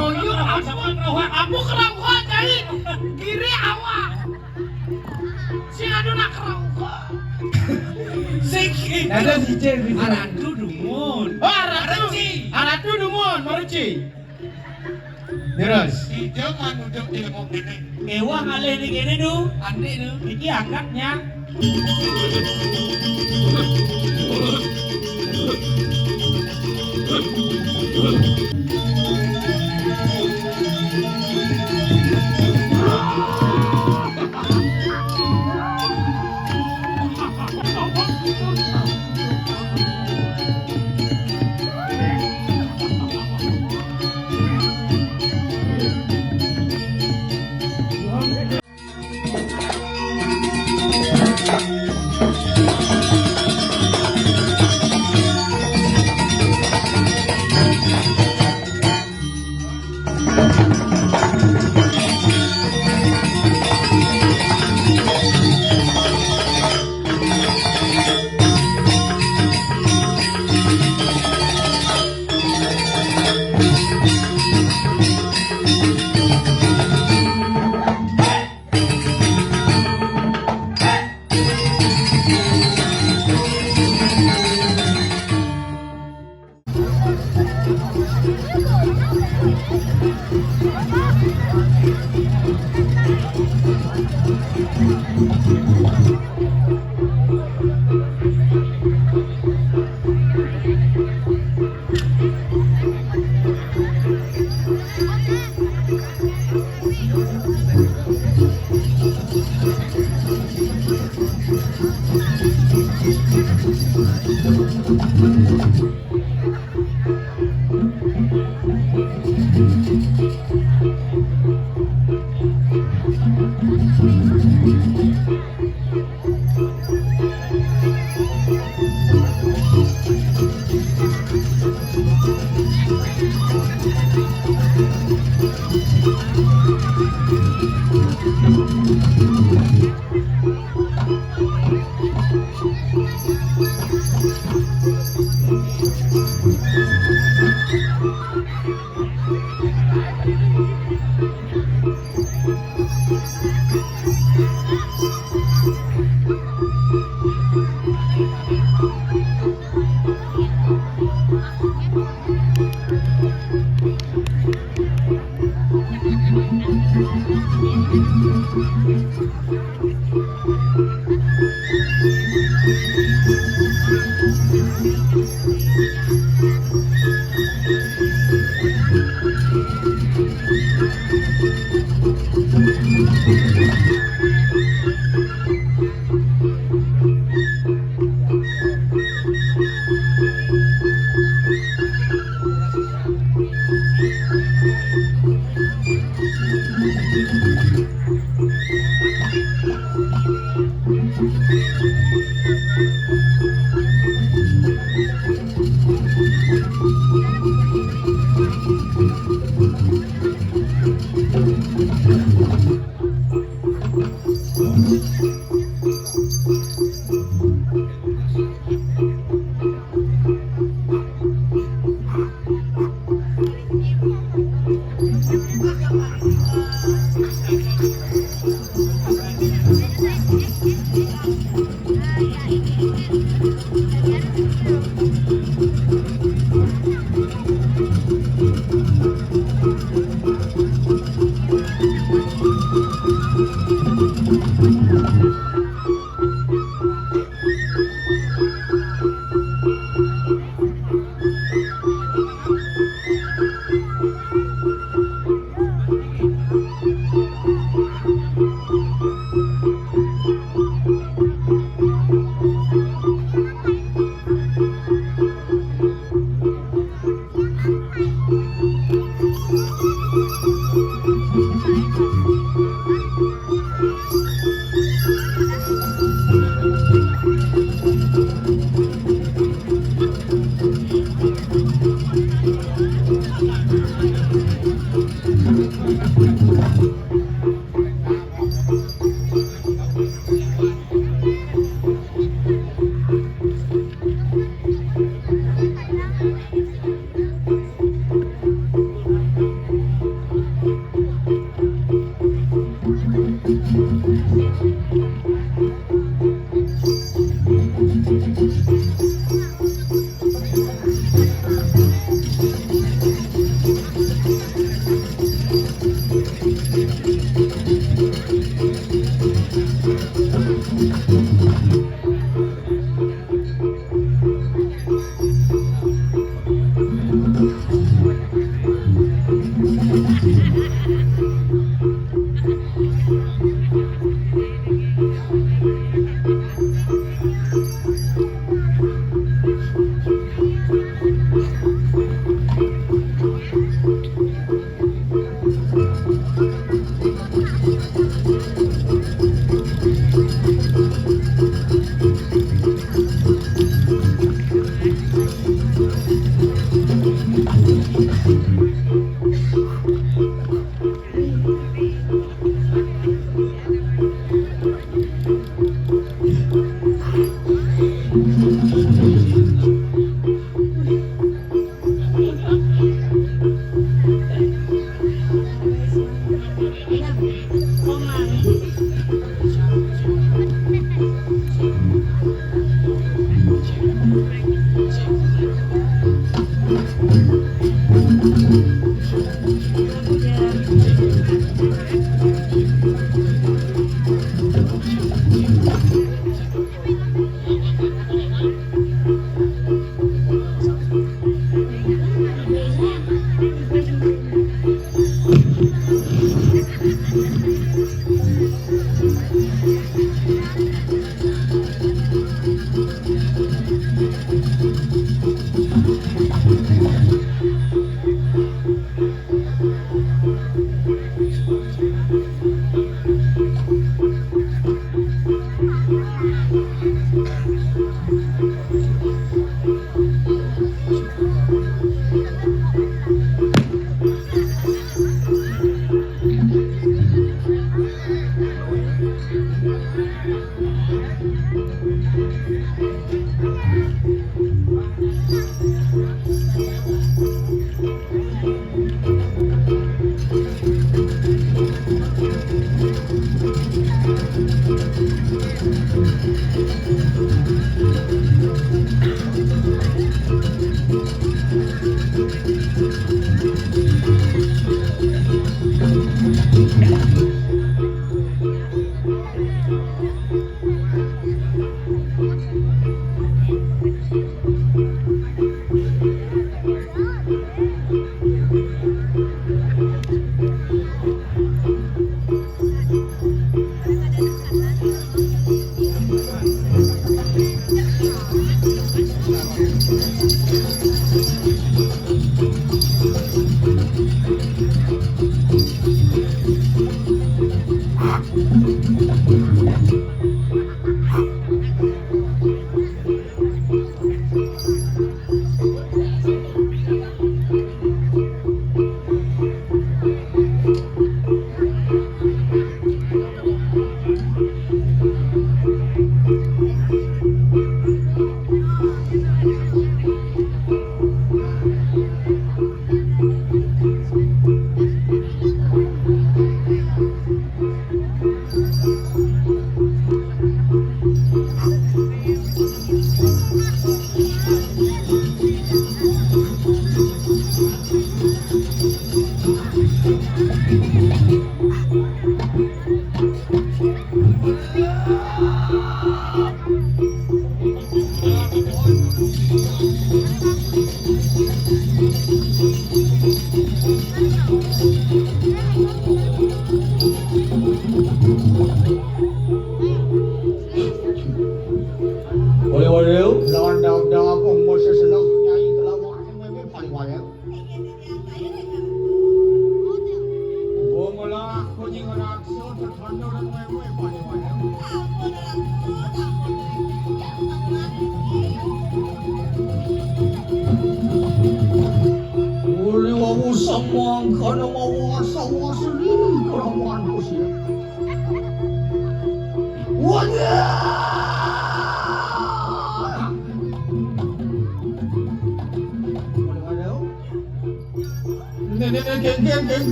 Oh iya, aku kerongkok jadi kiri awak. Sing anu nak kerongkok. Sing ada sijil aratu dumun. Oh aratu dumun, maruci. terus Ijo manuduk ilmu ini. Ewa ngalih ning kene du, andik du. Iki angkatnya.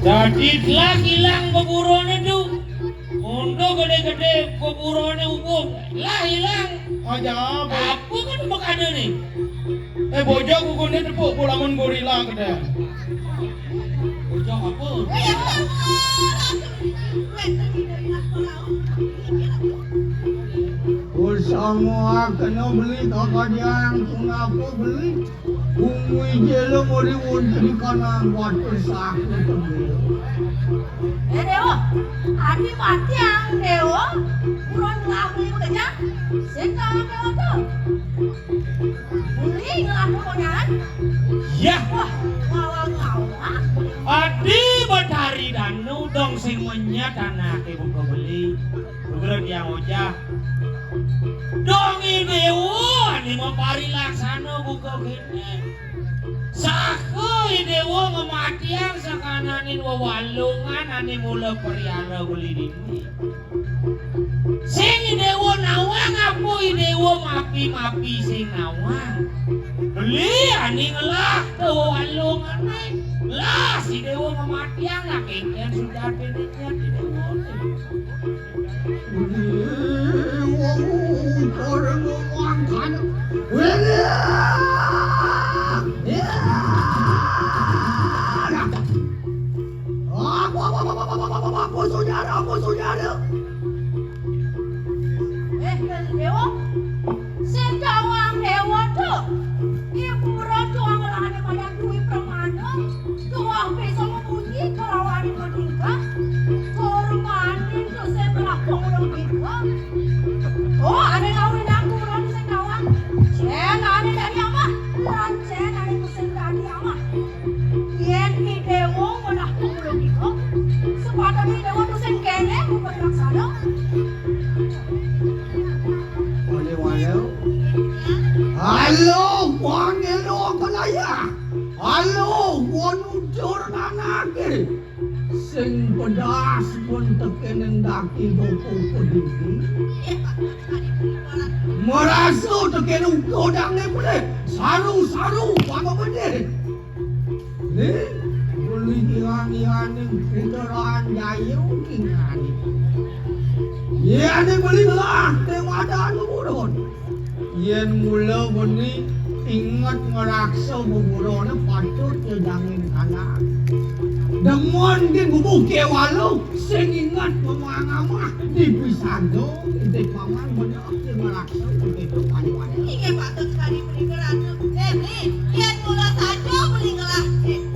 Jadi lagi hilang beburone tuh. Untuk gede-gede beburone umum lah hilang. Aja Apa kan mak ada nih? bojo kukune tepuk pulangan gorila kede. Bojo apa? Semua kena beli kakak kenapa beli? Umui jelo mori wudri kana waktu sakit kebeli. Dewa, adi mati ang Dewa, buron ngabeli kerja, seka Dewa tu. Beli ngelaku konyalan. Ya, Wah, ngawang-ngawang. adi betari danu dong sing menyat anake buka beli. Begeran yang ojah. Dong idewo ani mau pari laksana buka gini. Sako idewo ngematiang sakananin wawalungan ani mula periara beli dini. Sing idewo nawang aku idewo mapi-mapi sing nawang. Beli ani ngelah tuh wawalungan lah si dewa ngematiang lah kengken sudah pedenya di dewo orang ngomong kan. Apa saudara? Dewa, sing jawang dewa tuh. Ibu rodo ngelane mayang duwi pramana. Tuang bisa membunyi kalau ani menikah. Hormanin tuh sing melakong menikah. Oh, ada ngawin aku rodo sing jawang. Ceng ani dari ama, lan ceng ani mesin dari ama. Yen ki dewa melakong menikah. Sepatutnya dewa tuh sing kene bukan laksana. Halo, Pangelo Kalaya. Halo, Gunujur Nanake. Sing pedas pun tekening daki doko peduli. Merasu tekening kodang ni boleh. Saru, apa benda? Ni, boleh hilang-hilang kenderaan jayu kingani. Ya, ni boleh lah. Tengok ada anu buron. Yen mula beni ingat ngeraksa buburone patut jedangin anak. Demon di gubuk kewalu sing ingat pemangama dipisado ide paman bener ngeraksa begitu panjang. Ingat patut sekali beli kerana. Yen mula saja beli ngelah.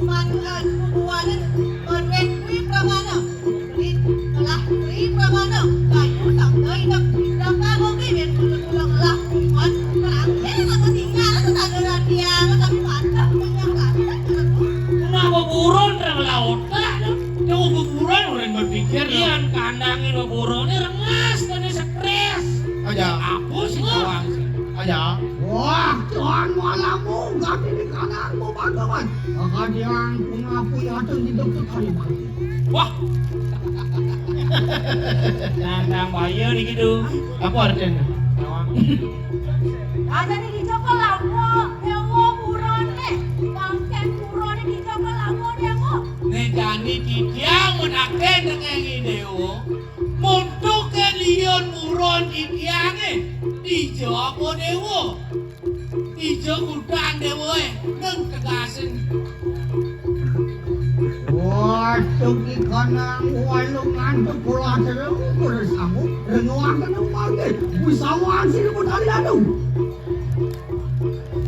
Manukan bubuanan berwet kui pramana. Beli pramana. Kayu tak kaidak. Tak kamu biar pulang ngelah. Kenapa buron reng laut tak? Jauh buron orang berpikir ian kandangin buron ini rengas tadi stres. Aja. Aku sih jawang sih. Aja. Wah, Tuhan malamu ganti di kananmu bagaimana? Akan yang pengapui atau hidup sekali mati. Wah. Nandang bayar nih gitu. Aku artian. Ada di Joko Lago, dewa buron nih, bangken buron di Joko Lago dewa. Nejani kidiang menaken dengan idewo. Untuk kalian buron kidiang di Jawa dewo. Ijo kudan dewo neng tegasin. Wah, tuki kanang walungan tu pulau terus bersama renungan kenal marga. Wisawan sini bertali adu.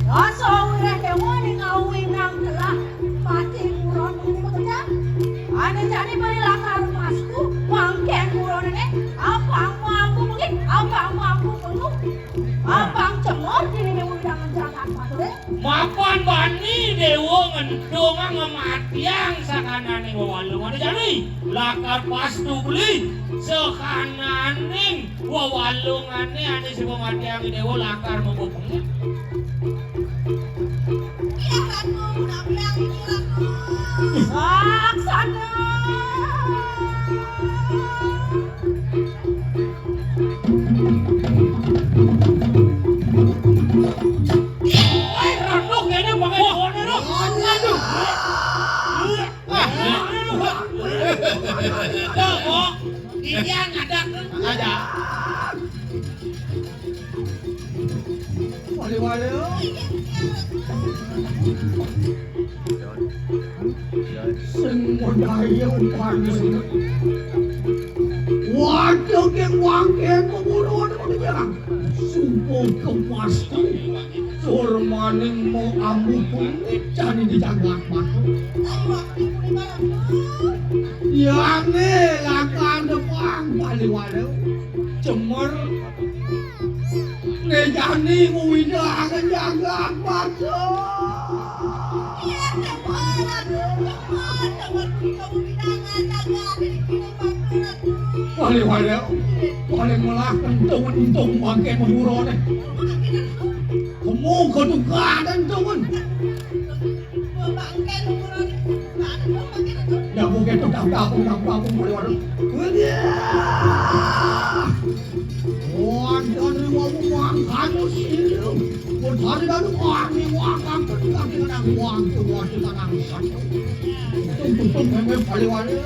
Rasa wirah dewa ni ngawin nang telah mati buron ini bekerja. Ada jadi beli lakar masku, bangken buron ini. Abang mampu mungkin, abang mampu penuh. Abang cemor kini dewa jangan jangan patuh deh. Mapan bani dewo ngendong ngematiang sakanane wawalungan jadi lakar pastu beli sakananing wawalungane ane si pematiang dewo lakar membukungnya. Laksana. Randuk kayaknya pakai pohonnya dong. Aduh. Kok dia ngadak Aja. Wali-wali. Semua daya panas. Waduh, wangken pembunuhan itu jangan. Sumpah kepastu. Surmaning mau ambu pun jadi dijaga batu. Yang ni lakan depan wali-wali. Cemar. Nejani uida akan jaga batu. Kali wae paling melakukan untung pakai memurone. Kamu ketukaran teman. Ya mungkin tu kampung boleh waduh. Wan dari wang kamu sih. Hari lalu wang ni wang kampung dengan wang tu wang kita nang satu. Untung memang paling waduh.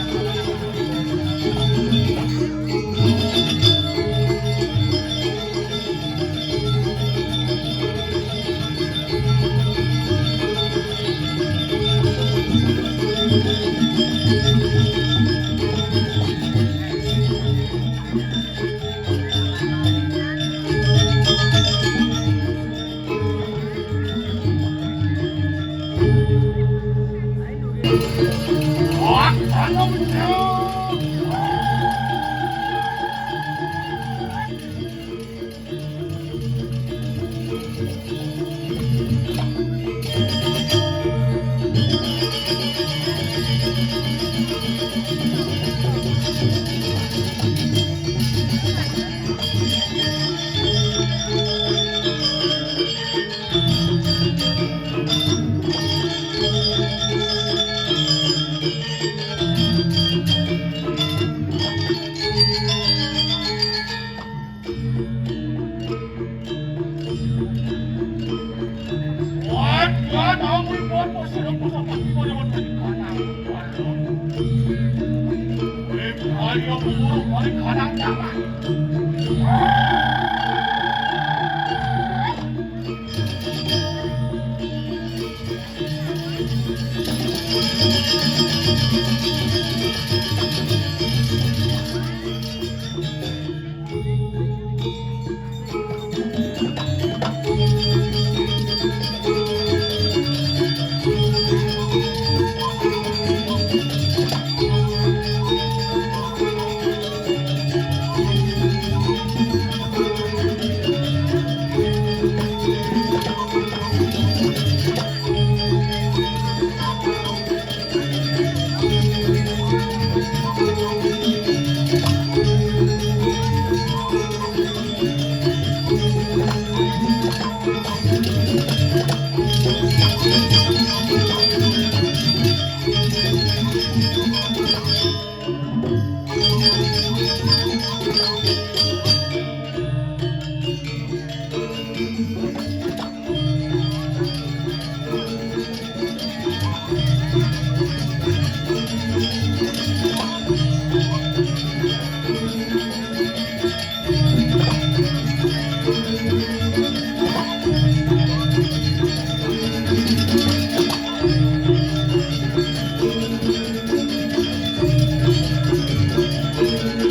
Hãy subscribe cho kênh Ghiền Mì Gõ để không bỏ lỡ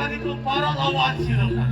menangani para lawan sirekan.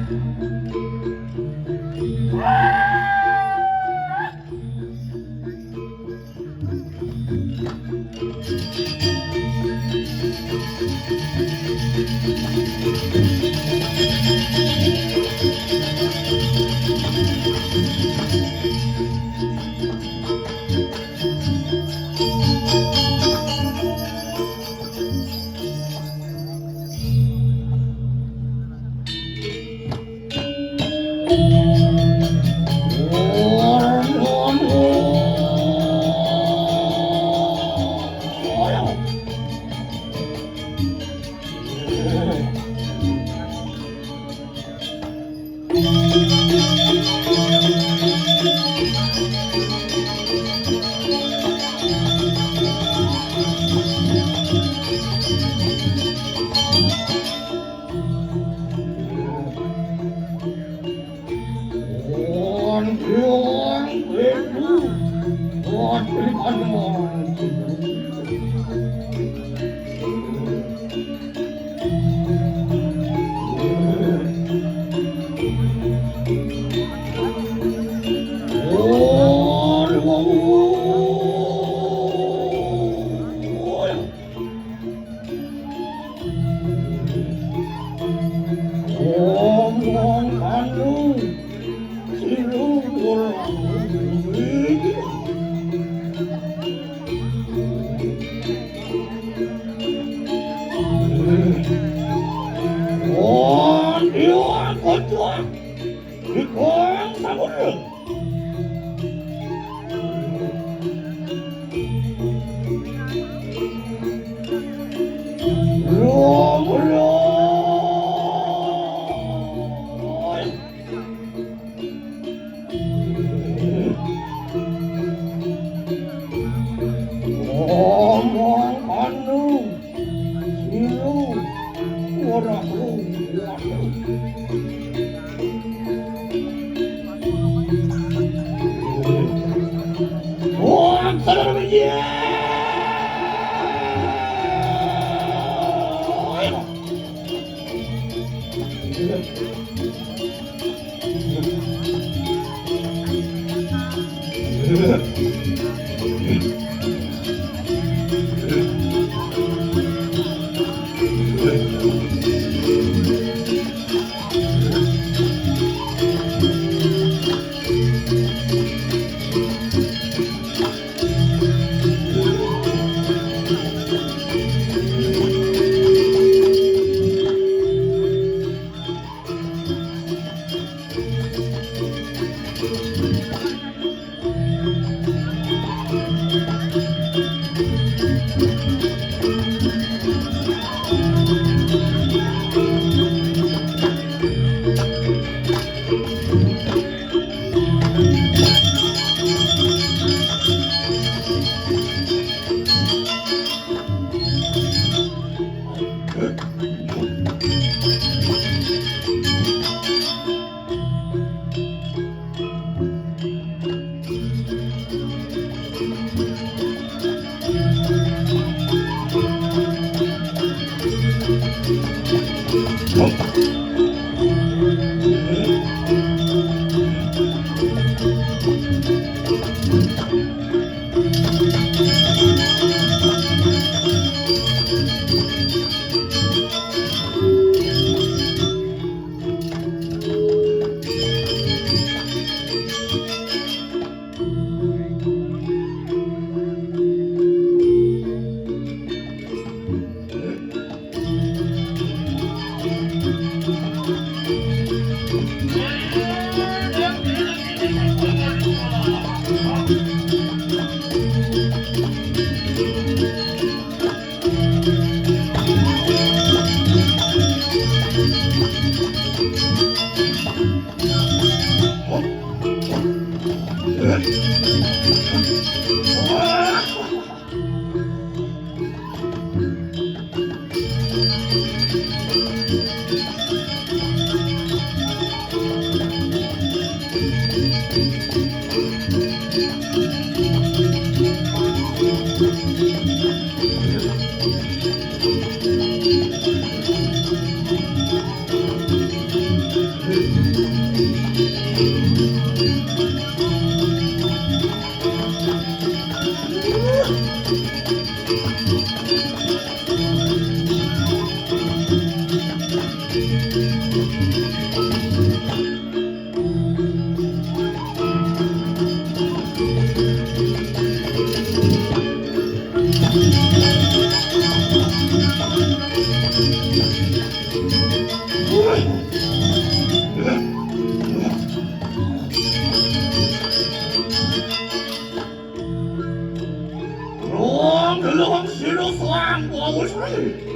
yang bawa saya.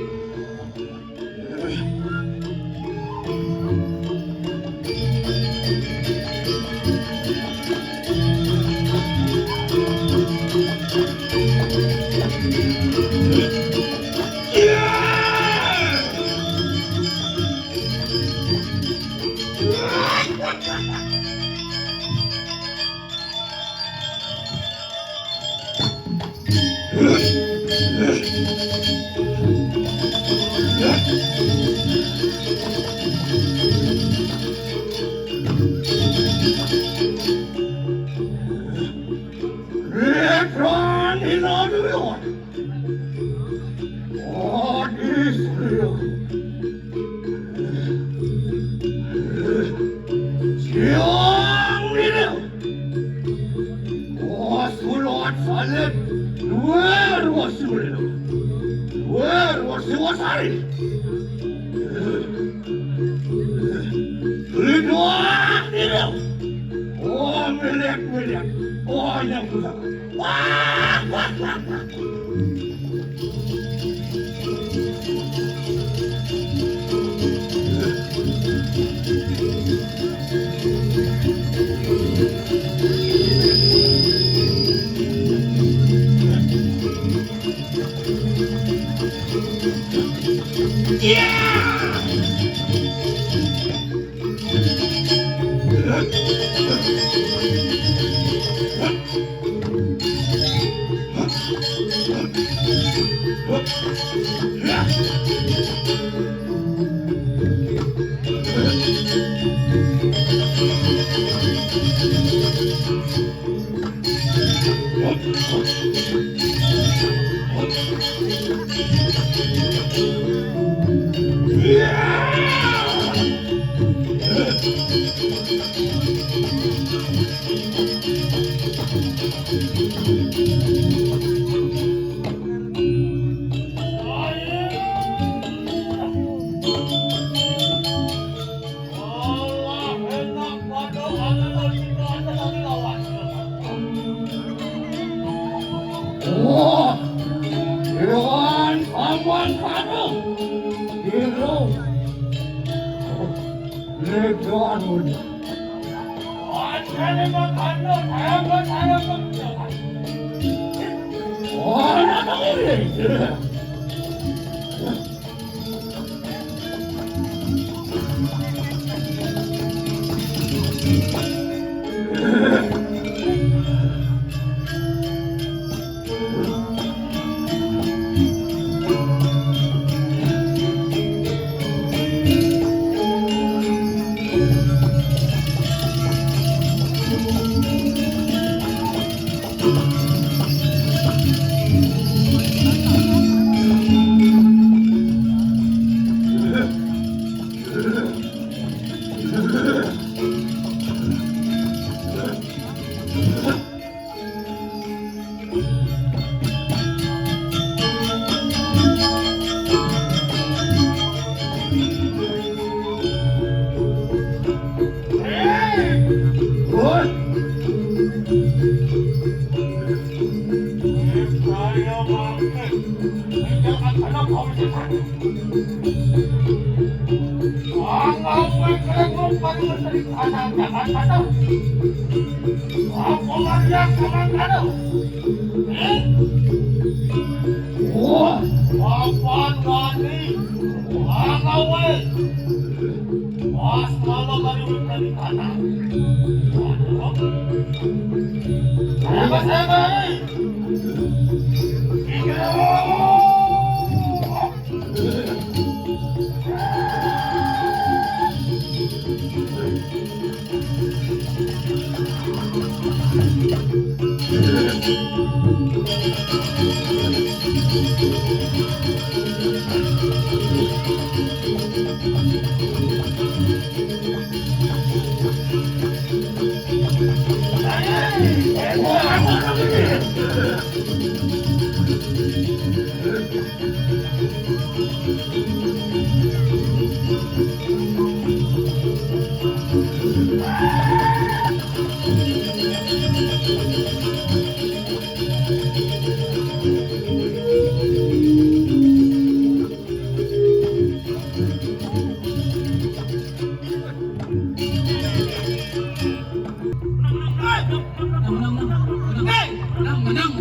Menang.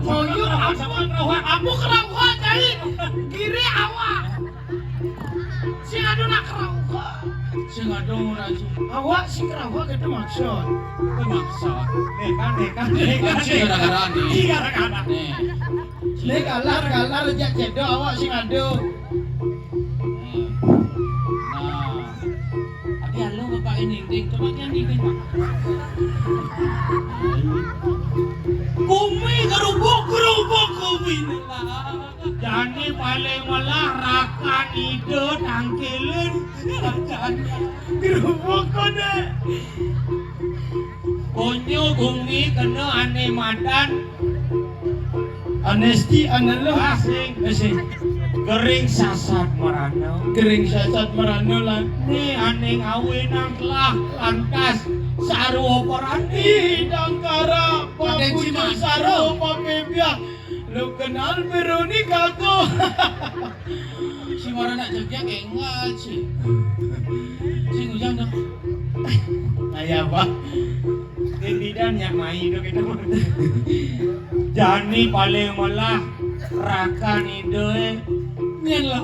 Boyo aku kerangka dari kiri awak. Sing ado nak kerangka. Sing ado ora sih. Awak sing kerangka itu maksud. Gara-gara nih. Gara-gara. Nek galar jak cedo awak sing ado. Tapi halo Bapak ini, coba kan ini Pak. Bumi gerubuk bumi lah. Jadi paling malah rakan ide tangkilin. Gerubuk kode. Konyo bumi kena ane madan. Anesti anelo Asing. Gering sasat merano lah. Ni ane ngawinang telah lantas saru operandi. Dangkara papuju saro papebiak. Lu kenal Veronica ko. Si Mara nak jagya engal si. Si ujang dong. Ayah pak. Tidak yang main itu kita. Jani paling malah rakan ide. Nyelah.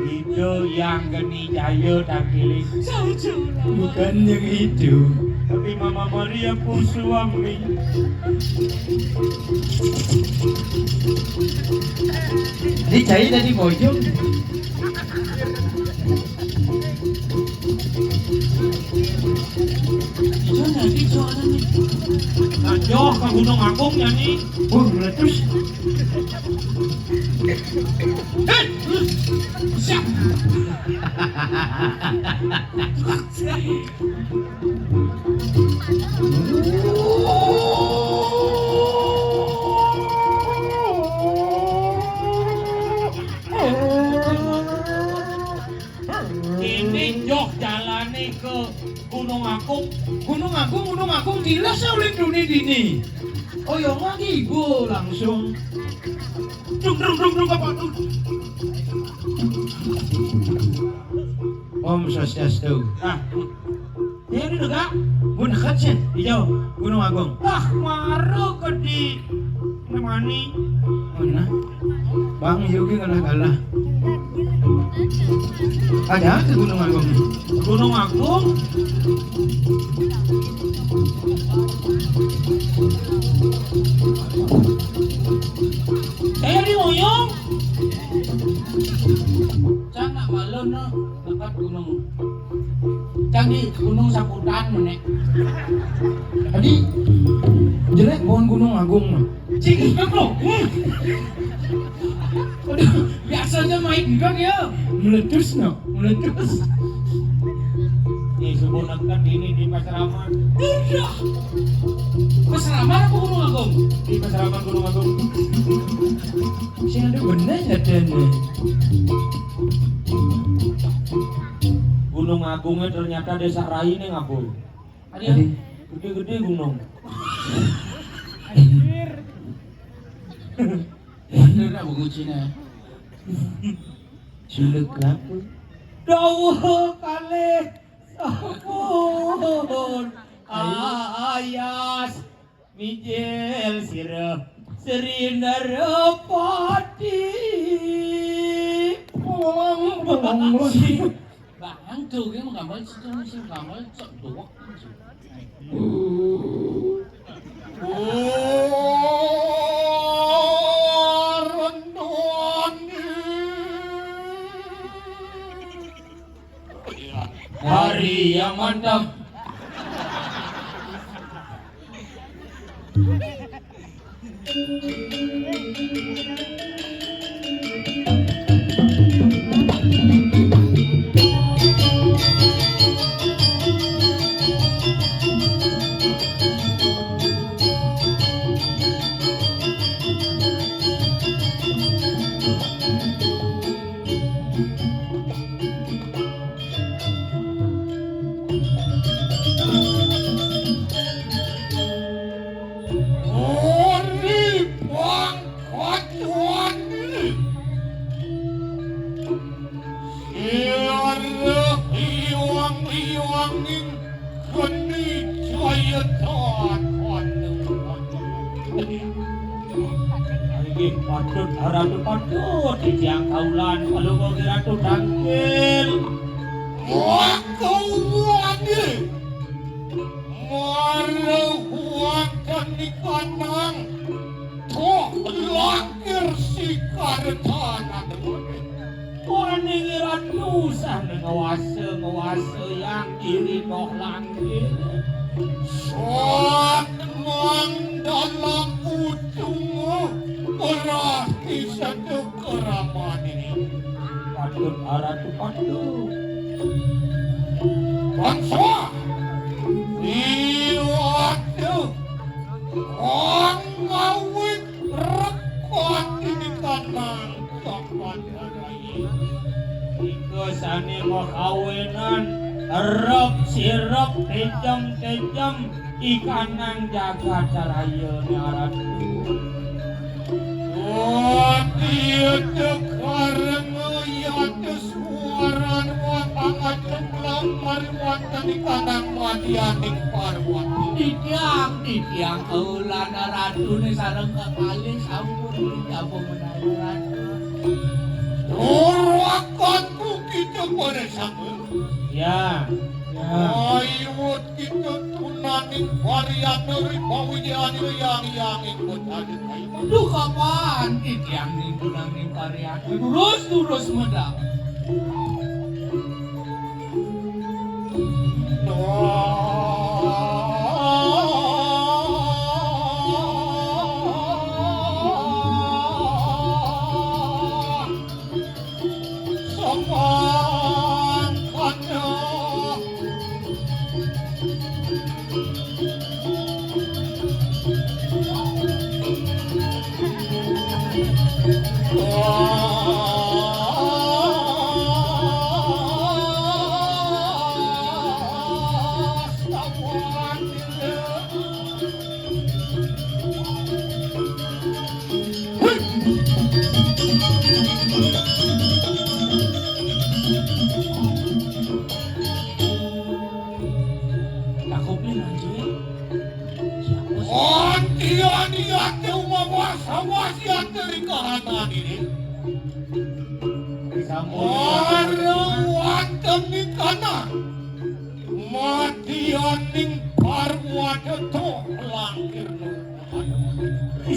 Itu yang geni jaya takili. Bukan yang itu. Tapi Mama Maria pun suami. Dicari dari bojong. Dijo nih. Lanjut ke Gunung Agung ya nih. Meletus. Siap. Ini jok jalane ke Gunung Agung. Gunung Agung dilas oleh dunia dini. Oh ya lagi ibu langsung. Dung apa tuh? Om Swastiastu. Dia ini juga. Bun dekat sih, hijau Gunung Agung. Maru ke di nemani. Mana? Bang Yogi kalah. Ada ke Gunung Agung? Gunung Agung. Saya di Moyong. Cang nak malon no, dekat gunung. Cang di Gunung Saputan menek. Tadi jelek pohon Gunung Agung no. Cing bro. Biasanya main enggak ya? Meletus. Di sebunakan ini di Pasaraman. Tidak. Pasaraman apa Gunung Agung? Di Pasaraman Gunung Agung. Si ada bener ya dan. Gunung Agungnya ternyata desa Rai nih ngabul. Ada Gede-gede gunung. bener nak bungu Cina. Sulit lah. Dawuh kalih sampun ayas mijil sirah Serindarapati. Bang tuh cái mà mới xin cảm ơn chậm tuổi. Hari yang mantap. Iki patut haratu patut dijang kaulan kalau kau kira tu dangkil. Wakau wani Malau huakan di kanang Toh langir si karetanan Wani kira nusa ngawasa yang kiri noh langkil. Saat dalam ujungmu berarti satu keramat ini Patut haratu patut. Bangsa Iwatu Ang ngawit rekod ini kanang Kapan harai Ika sani mau kawinan Erep sirep kejam ikanang jaga caraya ni aratu. Dia dekareng yaitu suaran watangan jumlah marwatan di kanang madianing parwati. Tiang kaulan ratu ni sareng kekali sampun dijabo menawi ratu. Turwakanku kita pada sama. Ya. Ayo kita tunaning varian dari pawian yang ikut ada kayu. Duh kapan tiang ni tunang ni karya terus medang.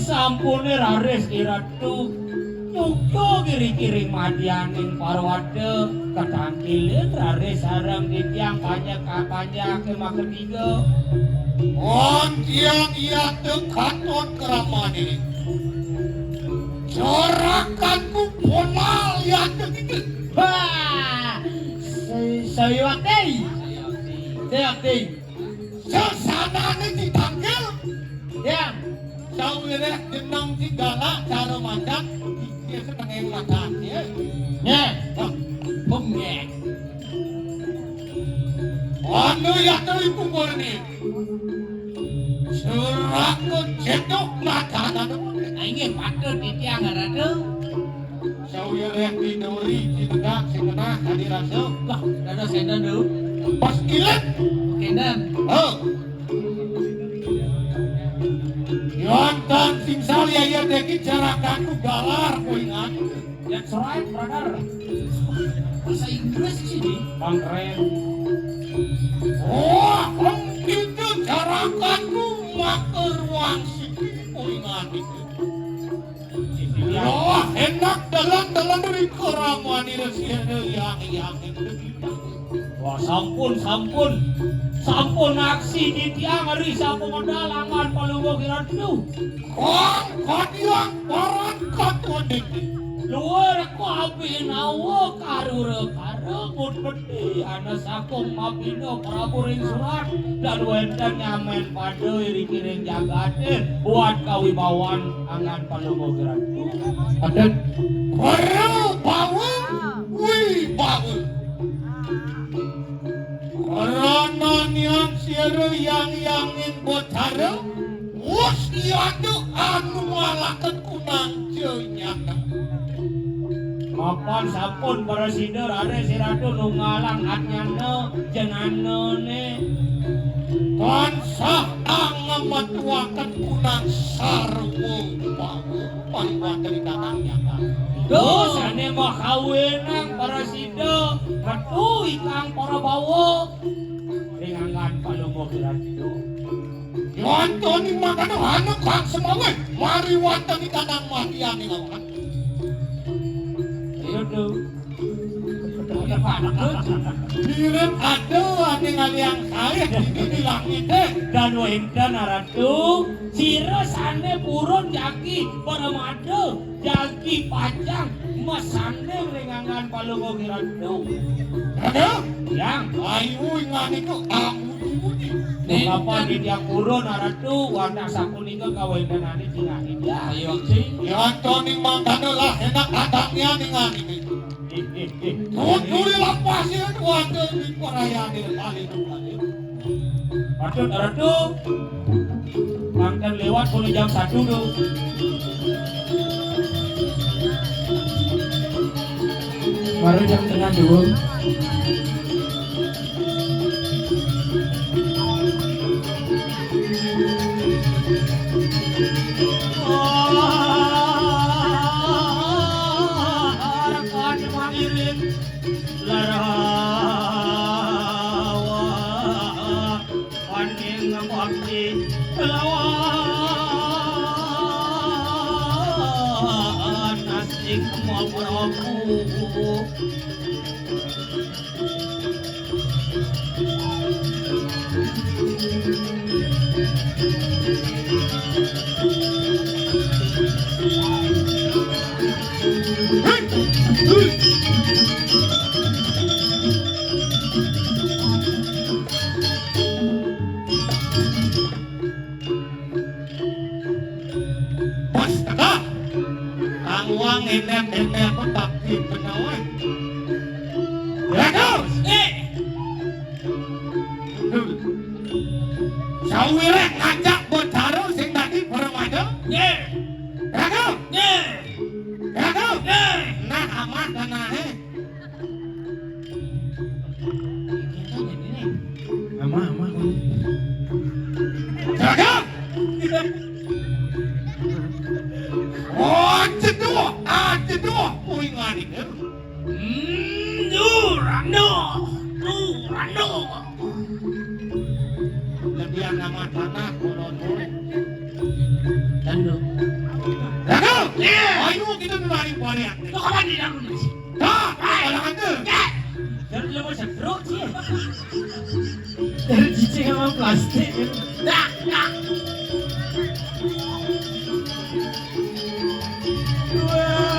Sampune raris iratu nyukyo kiri-kiri madianing parwade ketangkilin raris sareng ditiang banyak kema ketiga. Tiang ia dekaton keraman ini. Corakanku ponal yang ketiga. Wah, sayakti. Sesanane ditanggil. Ya. Sawireh jenang digala cara macan dia seneng macan ya. Bengek. Anu ya tadi kumur ni. Surak cedok makanan. Aing patut ditiang ratu. Sawireh dinuri ditegak semenah hadiran sok. Lah, ada sendan dulu. Pas kilat. Kendan. Yontan sing salya ya deki carakanku galar ku ingat. That's right, brother. Bahasa Inggris sini. Bang keren. Itu carakanku maker ruang siki ku ingat itu. Enak dalam dari keramuan ini yang itu. Wah, sampun aksi di tiang hari sampun mendalangan palugo kiratu. Kadiang paran katuadik. Luar ko api nawo karura karebut peti ana sakum mapino praburing surat dan wendang nyamen pada iri-kiring jagatin buat kawibawan angan palugo kiratu. Adat. Korel bawang, wibawa. Karanan yang siru yang ingin wus iadu anu malakan kunang jenyaka. Mapan sampun para sider are siratu nungalang atnyana jenano ne. tansah angamatuaken kunang sarwa bawu pariwatan datangnya kan. Dosane mah kawinang para sida, metu ikang para bawa. Ringangan palumog radyo. Yontoni makano hanap kang semawe mariwatan datang makian ngawan. Ayo Direm aduh ane ngaliang saya di langit dan wahindan aratu sirasane purun jaki paramado jaki pajang masane ringangan palungo kirando Aduh yang ayu ngani ko aku dimuji. apa di tiang purun aratu warna sakunika kawahindanane cingahi ya ayo cing Yontoni makano lah enak datangnya nih ngani. Nuri lapas ya waduh di perayaan kali kali. Patut aratu Mangkan lewat mulai jam 1 tuh. Baru jam tengah dulu. Rekan mengirim larawa aning ngabakti lawan asik ngobrolku. Bos tengah Angwang enem-enem petaki penawan. Rados Sawirek ngajak bocaro sing tadi permada. Rados Rados nah amat danahe. Ama. Rados Oh, ceduh, muy ngani. Durando. Lebihan nama tanah kolon boleh. Tando. Rados ayo kita nulari bariak. Lo kapan di dalam sih? Dah, kalangan tu. Dari lo mau setruk sih. Dari cicing sama plastik. Dah. Wow.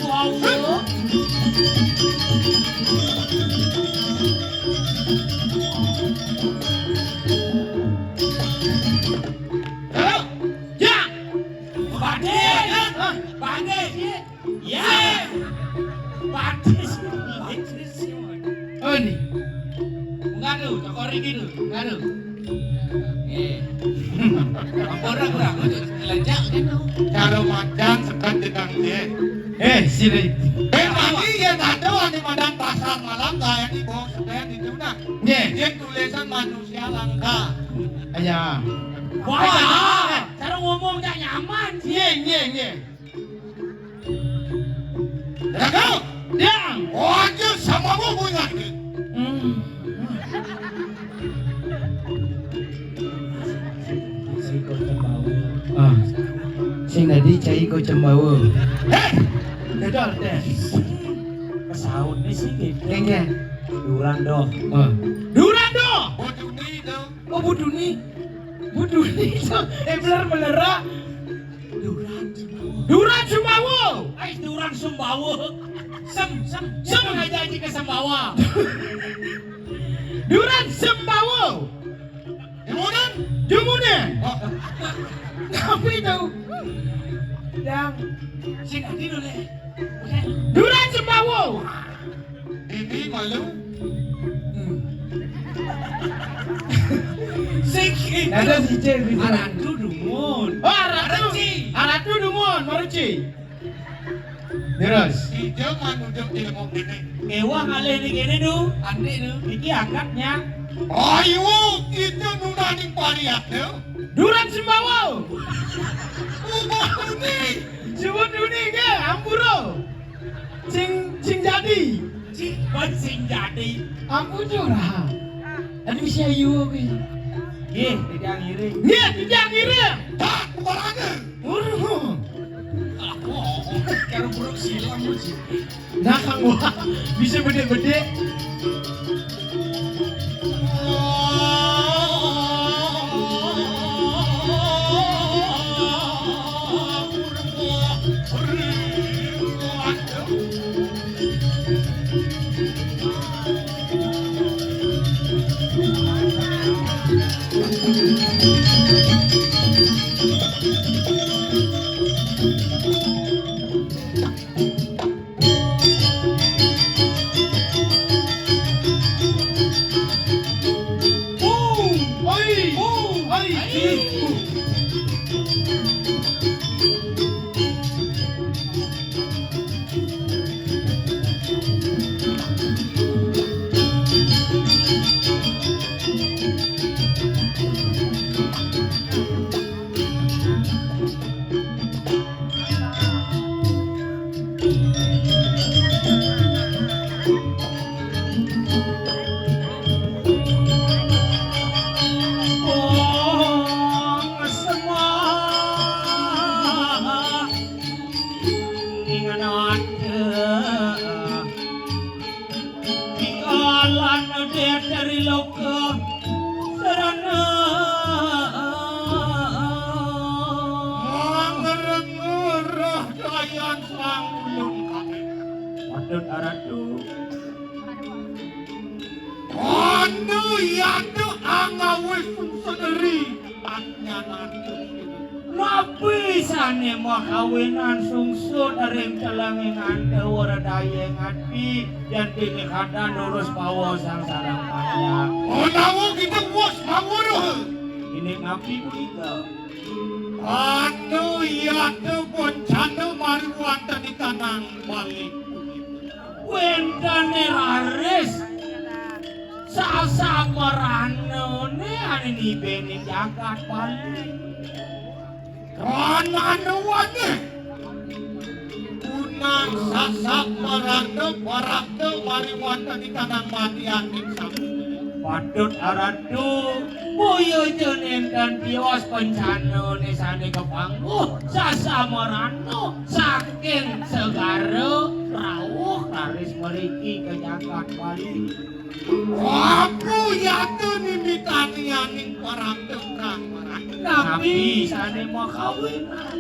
Rados Ya. Bade. Ya. Bade. Oh ni. Ngadu, cokor iki lho, ngadu. Orang kurang lejak gitu. Cara macam sekat dengan dia. Sini. Mami yang ada di madang pasar malam gaya di bawah sedaya di sana. Dia tulisan manusia langka. Ayah. Wah, cara ngomong gak nyaman sih. Rados Yang. wajib sama mau ingat. Sing tadi cai ko cembawa. Hei, Dodol teh. Pesautnya sih gitu. Kengnya. Durando. Durando. bodoh ni tu. Oh Buduni. Beler-belera. Duran Sumbawa. Durang Sumbawa. Sem aja ke Sumbawa. Duran Sumbawa. Kemudian, Jumune. oh, Apa itu? Yang Sing adi dulu. Duran Sumbawa. ini malu. Sing Ada si Cek di sana. Aratu dumun. Oh, Aratu Dumon, Maruci. Terus. Hijau manujung ilmu ini. Ewa ngalih ni kene du. Ande nu. Iki akadnya. Ayo kita nunaning pariate. Duran Sembawa. Ubah ini. Sebut duni ke Ampuro. Sing jadi. Sing jadi. Aku curah. Tadi bisa ayu ke. Nggih, tidak ngiring. Nih, tidak kira. Tak kubarane. Karo buruk silang sih. Nah, Kang Wah, bisa bede-bede. Napisane makawinan sungsut aring telanging ante waradaya ngati dan kini kada nurus pawo sang sarang panjang. Onawo kita bos mawuruh. Ini ngapi kita. Anu ya tu boncana mariwanta di tanang balik. Wentane raris. Sasa marano ne ane ni beni jagat balik. Anu wane. Unang sasak marano barakte mariwanta di tanang mati aning sabu. Patut aratu boyo jenem dan bios pencano ni sane kepangguh sasa marano saking segaro rawuh laris meriki ke jagat bali. Aku ya tu nimitani aning barakte kang marano. Tapi sane mau kawinan.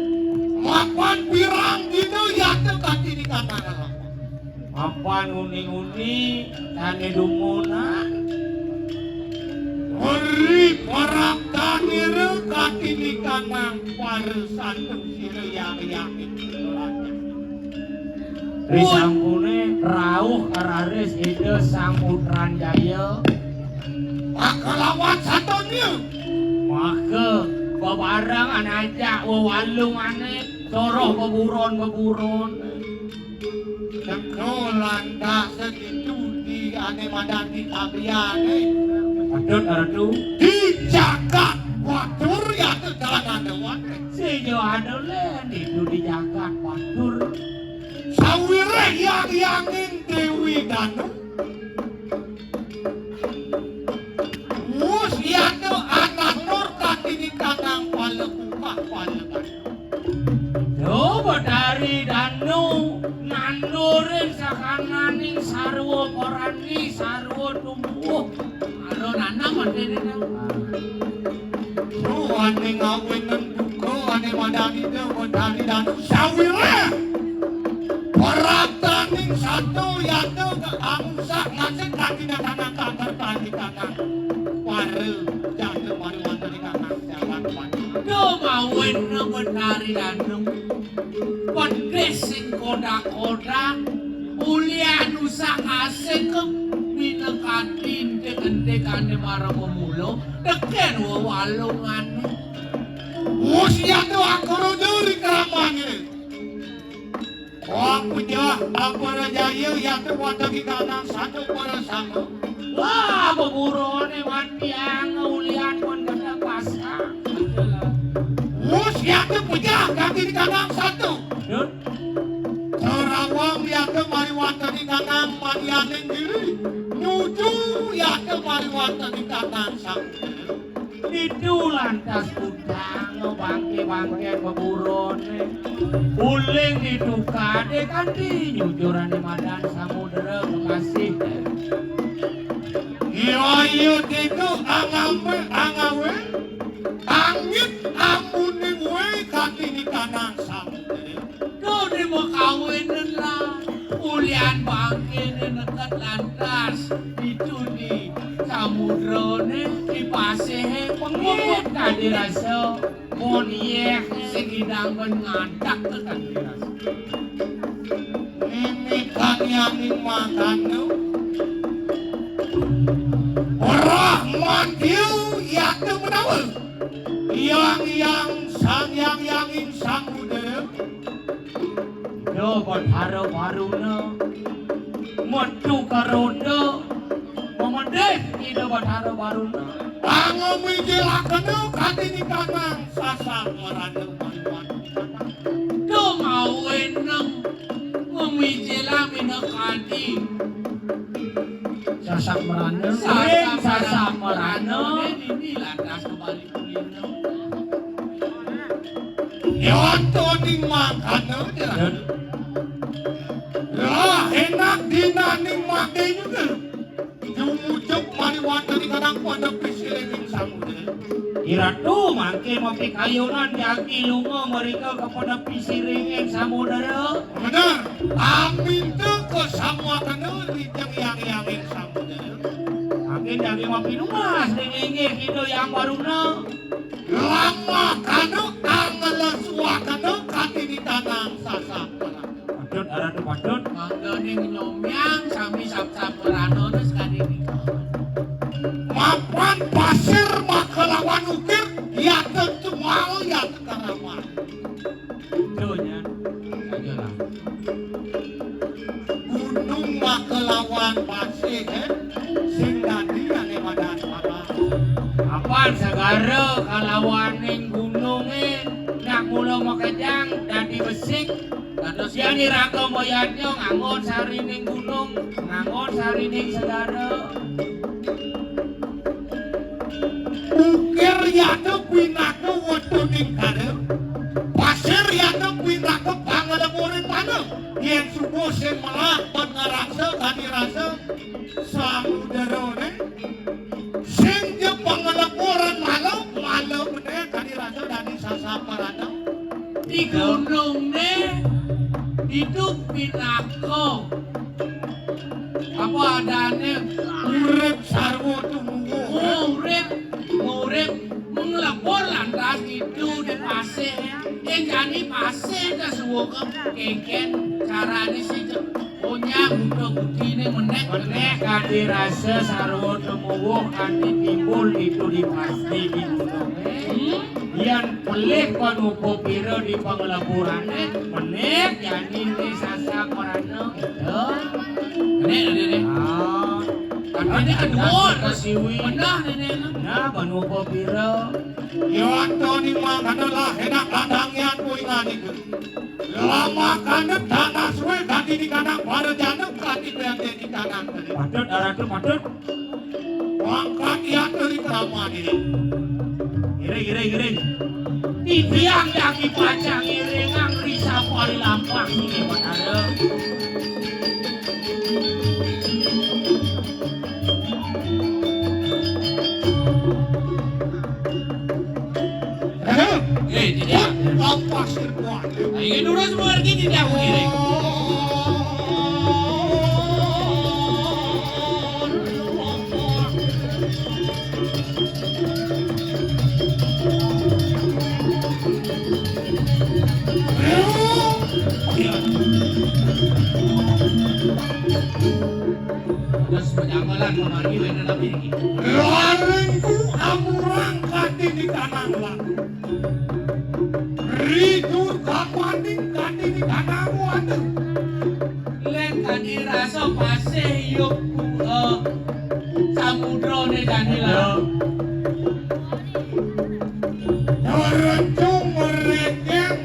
Mapan pirang gitu ya tu kati di tanang. Mapan uni-uni sane dumunan. Ori parak tanire kati di kanang warisan sire yang Risampune rawuh araris ide sang Putran Jaya. Akalawan satunya. Maka bebarang anajak wawalung ane soroh beburon. Sekolah tak segitu di ane madani kabriane. Adut ardu Di jagat watur ya tu jalan dewan. sejo adole itu di jagat patur. Sawire yang Dewi Danu. Mus ya tu anak nur kati di kanang palekupah palekan. Coba dari danu nandurin sakananing sarwo porani sarwo tumbuh. Alo nanang mandiri nang. Su ane ngawinen duko ane madani dewan dari Danu. Sawire. Perataning satu ya tu angsa ngasih kaki di kanang kantor tadi kanang. Pare jatuh mariwanta di kanang jalan padi. Do mawin na benari danu. Pendesing kodak-kodak ulian usang asing ke minakatin dekane marang pemulo deken wawalungan. Usia tu aku ruduri keramanya. Aku jah para jaya yang terwata di kanang satu para sama. Wah, beburone mandiang ulian pun kena pasang. Us yang terpejah kaki di kanang satu. Dut, Terawang yang kemariwata di kanang manianing diri. Nyuju yang kemariwata di kanang satu. itu lantas udang bangke-bangke beburone. Uling itu kade kan di nyujuran di Madan Samudera Bekasi. Iya itu angawe angit amuning we kaki di kanang satu. Tuh di mau kawinan lah. Ulian bangke ni dekat lantas. Itu di samudra ni di pasir. Pengikut kan dirasa. Moniek segidang mengadak ke kan dirasa. Ini kan yang dimakan tu. Orang mandiu yang kemenawa. Yang sang budaya. Do baru na Matu karondo Memedek ida baru na Pango menjelakan kati di kanang sasang merana manuan. Do ngawin nang memijila minakadi. Sasak merana Sasak merana. Ini lantas kembali kulino. Yang tu dimakan tu. Lah enak dinaning makan juga. Jumujuk mariwan dari kanang pondok pisilengin samudera. Kira tu mangke mapi kayunan Jaki lungo mereka kepada pisiringin samudera. Benar. Amin tu ke semua kena yang samudera. Mangke Jaki mapi lumas Dengengir gitu yang baru na Lama kanu tanggal suakanu kaki di tanang sasak. Patut ada tu patut Mangga ning nyomyang sami sap-sap merana terus kadini. Mapan pasir makelawan ukir ya tentu mau ya tekaraman. Itunya Ayolah. Gunung makelawan pasir sing dadi ane madan apa. Apaan segara kalawaning gunungnya nak mula makajang dan dibesik terus dia niraka moyatnya ngangon sarining gunung ngangon sarining segara Ukir ya tu pinaka waktu ning kada. Pasir ya tu pinaka pangalamurin tanah. Yang subuh sing malah pengarasa kani rasa samudera ne. Sing je pangalamurin malau bener kani rasa dari sasaparana. Di gunung ne hidup pinako. Apa adanya Urip sarwo tunggu. urip mengelapor lantas itu di pasir. Yang jadi pasir dah suka keken caranya sih punya buka bukti menek kan dirasa sarwo temuwuh kan ditimbul itu di pasti di gunung yang pelik panupo piro di pangelapurannya menek jadi di sasa korano itu nenek. Ini kedua kasiwi benar nenek. nah panupo piro Yo Antoni manganalah enak ladangnya kuy ngani ke. Lama kanep tanah suwe kaki di kanang pada janep kaki berada di kanang tadi. patut arah tu patut Wangkat ya dari keramat ini. Giring. Di tiang yang dipacang giring ang risa pari lampang ini padahal. Tidak. Kau pasir kuat. Ayo dulu semua lagi tidak aku giring. Terus penjanggalan menagi wena nabi ini. Laringku amurang kaki di kanang laku. Rijur kapanding kaki di kanang waduh. dirasa pasih yuk samudra ne Danila. Ngerencung merekeng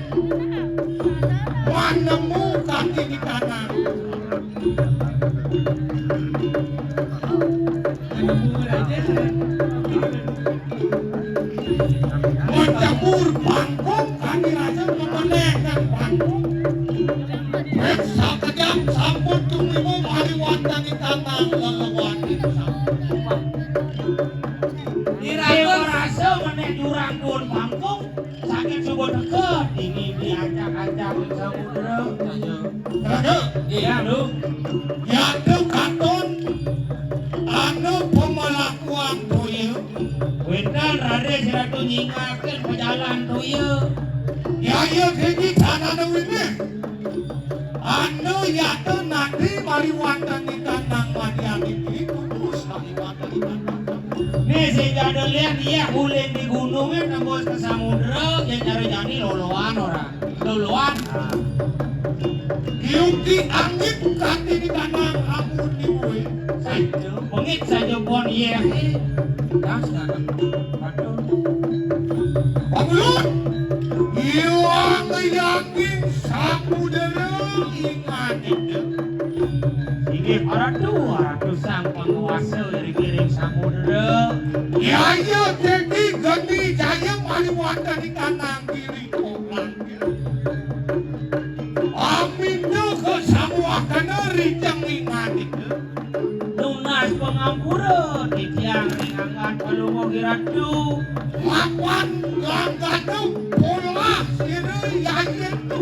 manemu kaki di kanan. Mencampur bangkong kaki raja memenehkan bangkong. Peksa kejam sampun tumimu maliwatan di tanang lelewan itu sampun. Dewa rasa meneh jurang pun bangkong sakit subuh deket ini diajak-ajak ke samudera saja. Raja, Iya lu. yaitu katon anu pemelakuan toya. Wendan rade siratu nyingakeun pejalan toya. Yaya keji tanah ini. Anu yaitu nanti maliwatan di tanang madiang ini kudus maliwatan di tanang. Nih si jadul lihat dia ulin di gunungnya tembus ke samudera yang cari jani loloan orang. Loloan. Yuki angin kaki di tanang amun diwe. Saja pengit saja pon iya. Dah sekarang. Aduh. Pangulun, iwang yakin samudera ingat itu. Sige para tu sang penguasa dari kiring samudera. Yaya jadi geni jaya maliwatan di tanang kiri koklan. Aminnya ke semua kena rijang ingat itu. Lunas pengampura di tiang ringangan palungo giratu. Makan langgatu pola sire yaya itu.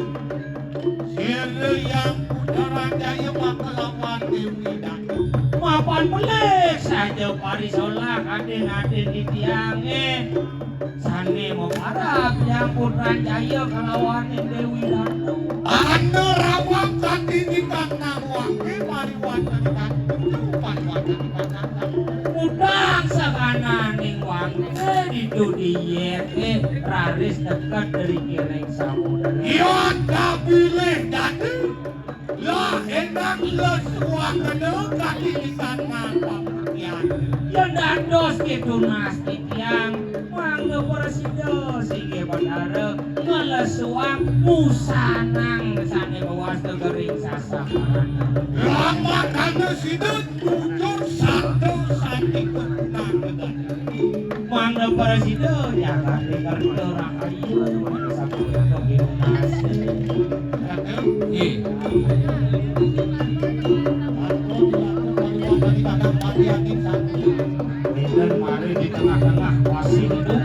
Sire yang putera jaya makelawan dewi dan Mapan pelek saja parisolak aden-aden di tiangnya. Sane mau parah yang putra jaya kelawan Dewi Datu. anu rawang kaki di tanang wangi maliwatan di tanang maliwatan di tanang. Udang sakana ning wange di dudiyete raris dekat dari kiring samudera. Iya tak pilih dadu. Lah hendak lesuang kena kaki di tanang pamutian. Ya dados gitu nas di tiang mangga presida sige bandara ngelesuang musanang sane bawas tegering sasamarana. Lama kena sidut tutur satu santi kenang Mangga presida jaga di kerja rakayu sampai ke Ginas. Dan mari di tengah-tengah wasi itu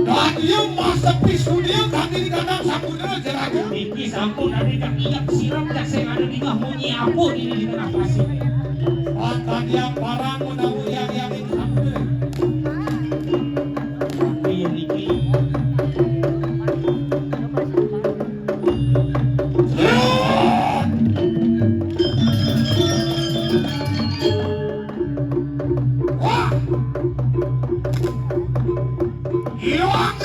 dan iya masa pisu dia kaki di tanang samudera jeraga. Niki sampun ada iyak siram dak sing ada di ngah munyi apun ini di tengah pasir. Maka dia parang menawu yang ini samudera. Tapi yang niki Wah!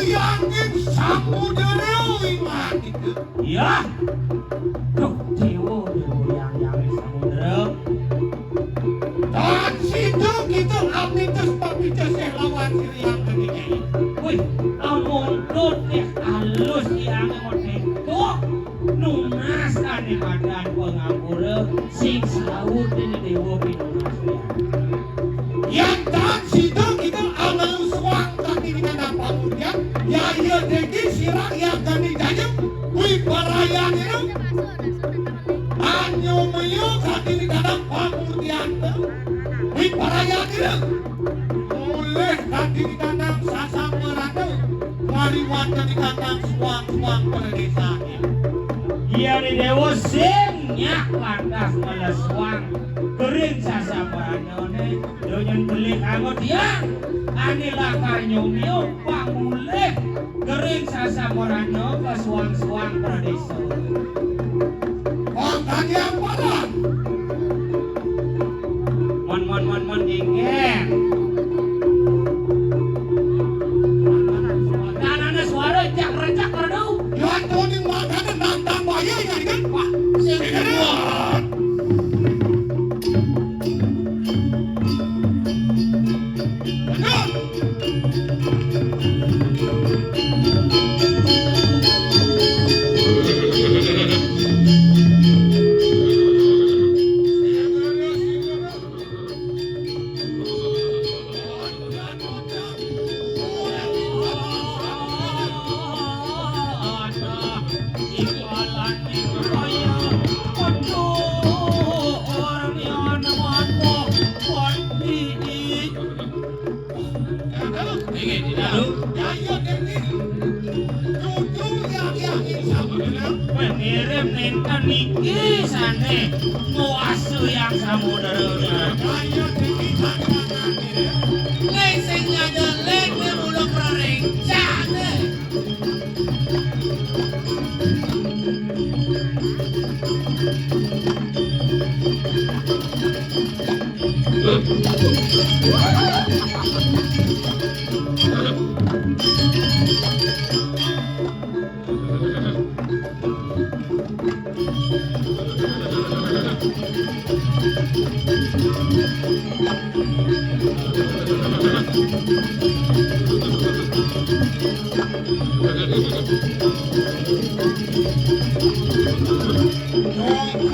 Yang samudera ingat itu. ya tuh dewo yang samudera. Dan situ kita apitus papitus yang lawan siri yang ketiga. Wih, amun deh halus yang motek nunas ane badan pengapura sing saud ini dewo pinunas Yang dan situ kita amal suang kaki di kanan pamutian. Ya iya deki sirah yang kami jajam. Wih parayan itu. Anyo meyo kaki di kanan pamutian. Wih parayan itu. Mulai kaki di kanan sasang merata. Mariwatan di kanan suang-suang perdesaan. Iya di dewo sing nyak lantas meleswang kering sasabarane donyen beli kanggo tiang ane lakar nyomyo pangulih kering sasabarane kesuang-suang pradesa. Orang kaki yang parah. Mon dingin. Kanane suara jak-recak redup. Yang toning makanan nantang bayi yang kan Pak. Sing Sekarang Ingat tidak? Ya iya Dewi. Cucu yang samudera. Pengirim ninten niki sane muasu yang samudera. Ayo Dewi tantangan ini. Lek sing nyadelek ne mulo prarencane.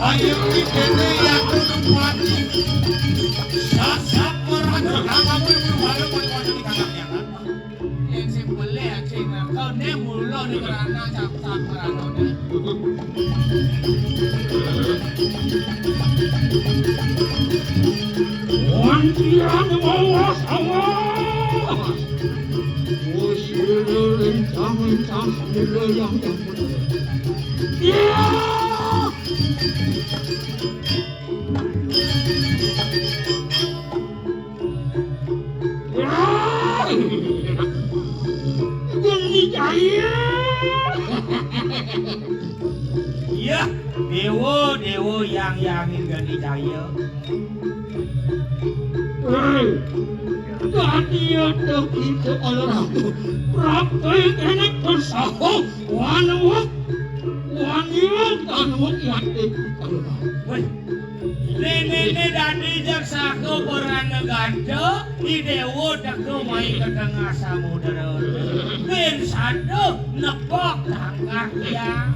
Ayo ini yang mati. Sasap merana kamu baru mau di kakaknya kan? Yang simpele acing kau ne mulo ni kerana cap-cap kerana ne. Wantian wawas awas. Usirin jangan yang Ya. Geni jaya. Ya, dewa yang geni jaya. Tadi ada kita orang rapai kenek bersahu wanwak dan wakiyate. Nene dani jaksa ko berana ganda di dewa dako mai ke tengah samudera. Ben sado nepok tangkah ya.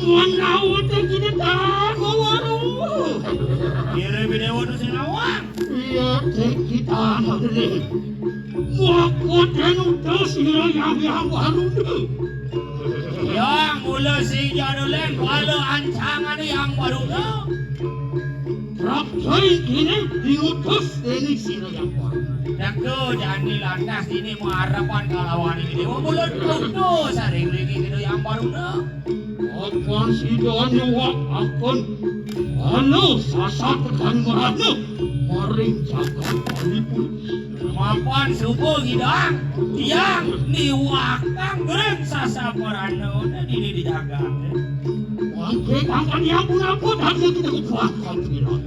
Manawat kita tak waru. Kira dewa tu sinawang. Iya kita magre. Moko tenu terus yang baru tu. Yang mula si jadulen walau ancangan yang baru tu. Rapsai kini diutus dari sini yang baru. Dako jani lantas ini mengharapkan kalawan ini dewa mula tu sering lagi itu yang baru tu. Akan sidanya wak akan sasatkan merana maring cakap palipun. Mapan subuh hidang tiang niwakang bereng sasaparana ini dijaga. Wangke kangkan yang pun hanya kita kuatkan tidak.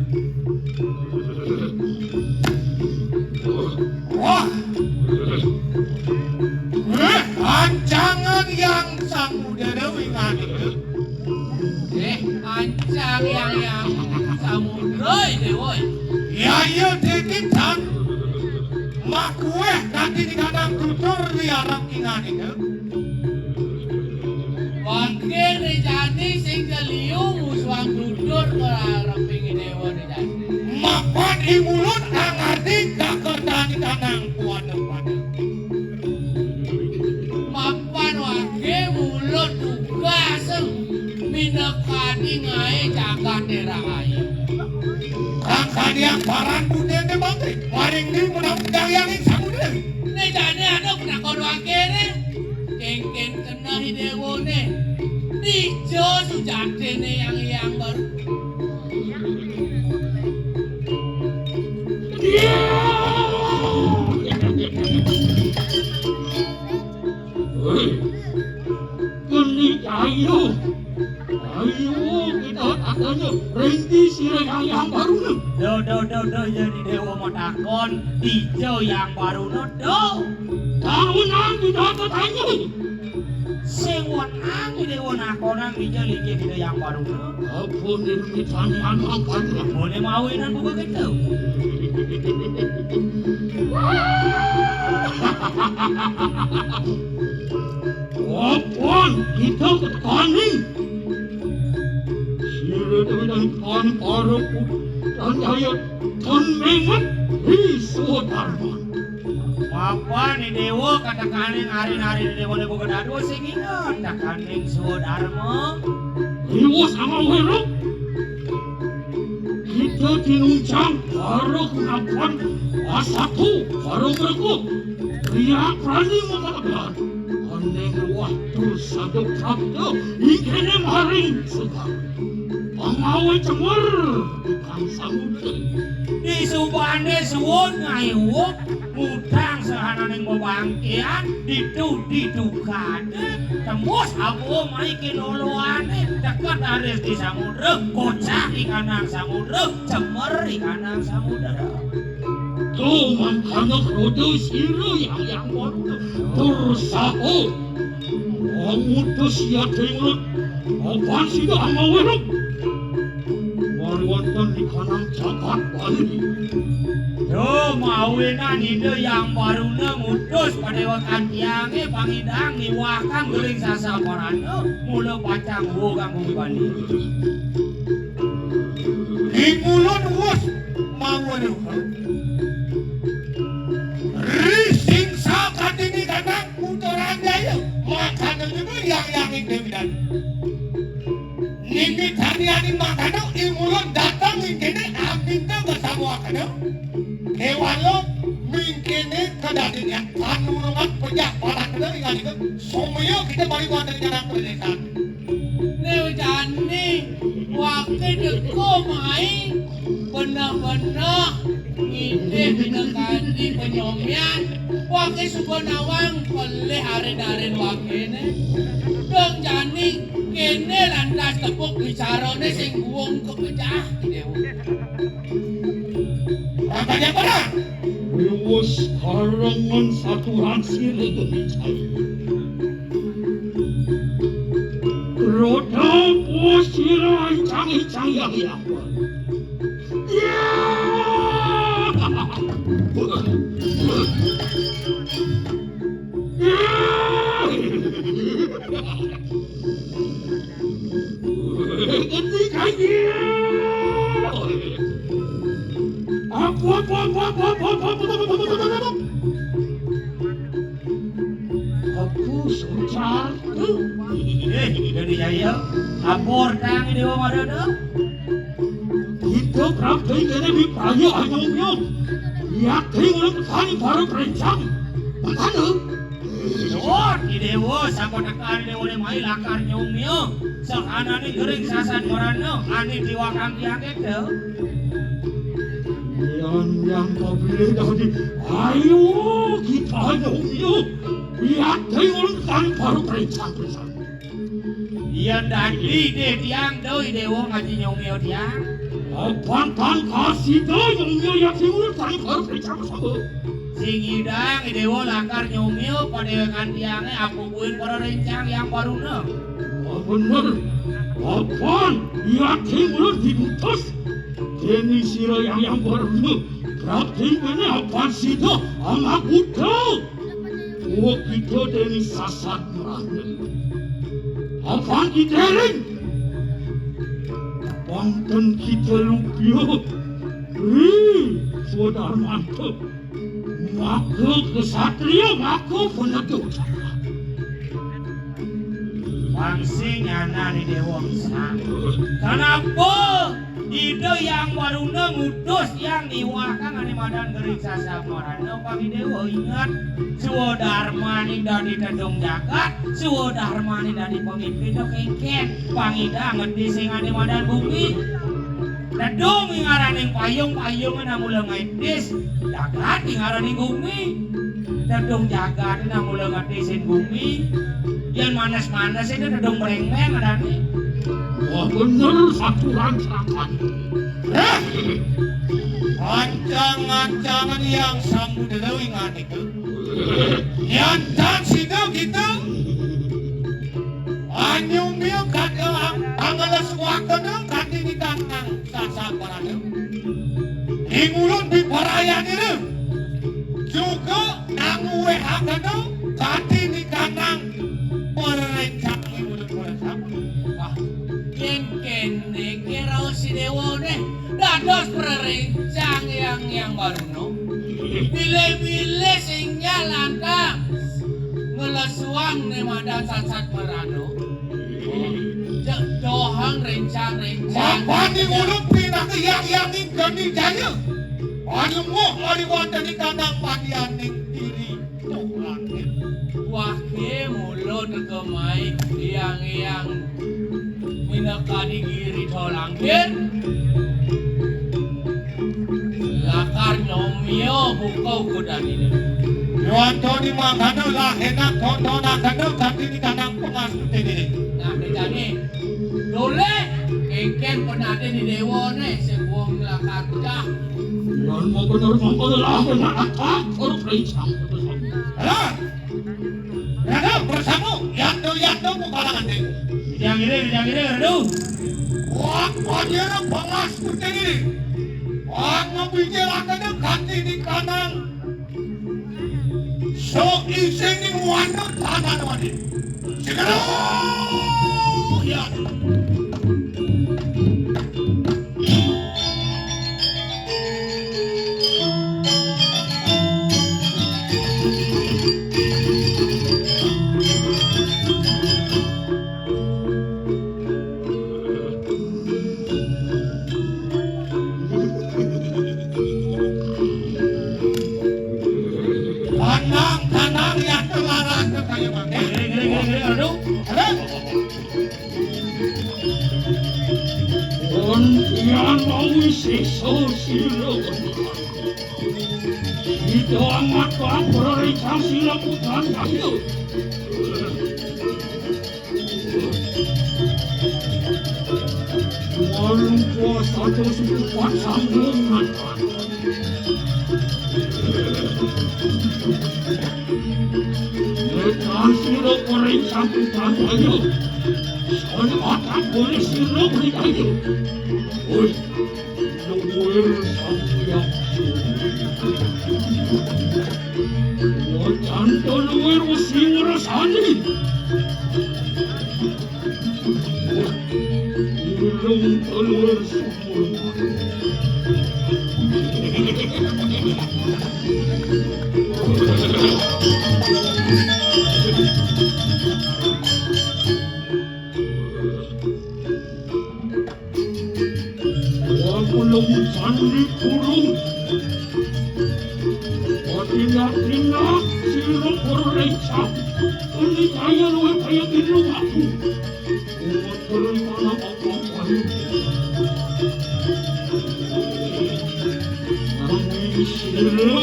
Wah, ancangan yang samudera wingan itu. Ancang yang samudera ini woi. Ya iya dikitan. Mak kue nanti di kandang tutur liarang ingan itu. Bangke rejani sing keliu muswang tutur berharap ingin dewa rejani. Mapan di mulut ngerti gak kerja di kandang kuat-kuat. Mapan wangke mulut tugas minekani ngai jagat derahayu. Angka dia barang putih di bangkit. Waring di menang yang samudera. Ne jane ada penakon wangke ne. Kengken kena hidewo ne. Dijo sujate ne yang baru. Geni ayo kita akannya rinti sirah yang baru. Do jadi dewa mau takon hijau yang baru do. Tahunan tidak bertanya. Sewon angin dewa nakonang hijau lagi kita yang baru. Apa nih tanya angkat? Boleh mawinan buka gitu. Apaan kita ketani? Sila dengan kan araku dan ayat kan mengat Wisodharma. Apaan ni dewa katakan hari-hari ni dewa buka dadu sing ingat katakan Wisodharma. Dewa sama werok. kita tinunjang baru kenapan asatu baru berikut ria prani mengatakan andeng waktu satu sabda ikene maring sedang pengawai cemur ikan samudra di subane suwun ngayup mudang sehananing bebangkian didukade tembus abu mai kinuluane dekat aris di samudra kocak ikanang samudra cemer ikanang samudra tuman kanak rodo siru yang baru tursaho mutus ya tingut apaan sih dah maweruk mariwatan ikanang cakat balik yo mawinan ide yang baru ngutus pada wakan tiange pangidang niwakang geling sasaparana mula pacang kang bumi bali ingulun wus mawon rising sa katini kanang putoran daya makanan itu yang ingin nimi taniani makanan ingulun datang ingkene aminta bersama kanang Kewalo mingkene kadadinya panulungan pejak parang kada ingat someyo kita balik wonten kana pedesaan. Neu jani waktu deko mai benar-benar ide binekandi penyomian waktu subanawang peleh hari-hari wakene dong jani kene lantas tepuk bicarane sing guwung kepecah dewe. Katanya pada Lewis karangan saturan sirih kebicai Roda posira icang-icang yang Aku sucar jadi jaya abor tang di dewa madana Kita praktek kene di pagi ayamnya yakin ulang kali baru rencang Makanya oh di dewa sama tekan dewa le mai lakar nyumnya sakanane gering sasan marana ani diwakang tiange teu yang kabile tadi ayo kita ayamnya yakin ulang kali baru rencang iya tadi de tiang doi dewa ngaji nyumnya tiang Apaan kasih dah nyumnya yakin ulang kali baru rencang sama sing idang dewa lakar nyumnya pada kan tiange aku buin para rencang yang baruna bener apaan yakin ulang diutus Kini sira yang baru praktek ini apaan sih dah anak udah Oh kita deni sasat merana Apaan kita ring Wonten kita lupio saudara mantap Maka kesatria maka peneduk Pangsing anak di dewa bisa kenapa ide yang baruna ngutus yang diwakang ani madan gering sasamarana pagi dewa ingat suwo darmani dari tedong jagat suwo darmani dari pemimpin do kengken pangida ngerti sing ani madan bumi tedong ngaraning payung namula ngaitis jagat ngaraning bumi tedong jagat namula ngatisin bumi yang manas-manas itu tedong mereng-mereng adane Wah bener satu rancangan Rancangan yang samudera ingat itu Nyantan situ gitu Anyumnya kadang Angalas wakana kadang kanang sasaparana Ingulun biparayan itu Juga nanguwe hakana Kadang kanang Perencang ingulun perencang Kene kira si dewa ne dados perencang yang baru no bile singnya lantang ngelesuang ne madan sat merano dohang rencang Apa di mulut pindah yang gani jaya. Ayo mo ari wonten ing kanang padianing diri tok langit. Wahke mulon kemai yang minakani giri tolangkir. Lakar nomio bukau kudan ini. Wanto di mangano lahenak kondo nakano tapi di kanang pengasut ini. Nah kita nih, dole engken penate di dewone sebuang lakar dah. Yan mo benar mempelahkan anak orang rencang. Halo. Rado bersama yang mo kalangan deh. Yang ini, aduh. Wah, panjang pengasut ini. Wah, ngabicarakan ganti di kanang. So iseng ni muano tanan wani. Segera. Ya. Kanang yang terlarang ke kayu bangke. Aduh. Halo. On yang mau siksa sila. Itu amat orang rencang sila putan kayu. Walau puasa tersebut kuat sambungan. Lepas sila koreng samputan kayu. Soalnya otak boleh sila beri kayu. Oi, luar sampuyan. Wajan to luar usi urasani. Ilung to luar sumur. Wakulung sandi kurung. Watindak sila korrecak. Ini kaya luar kaya tiru aku. Umat terima apa-apa. Nangis sila.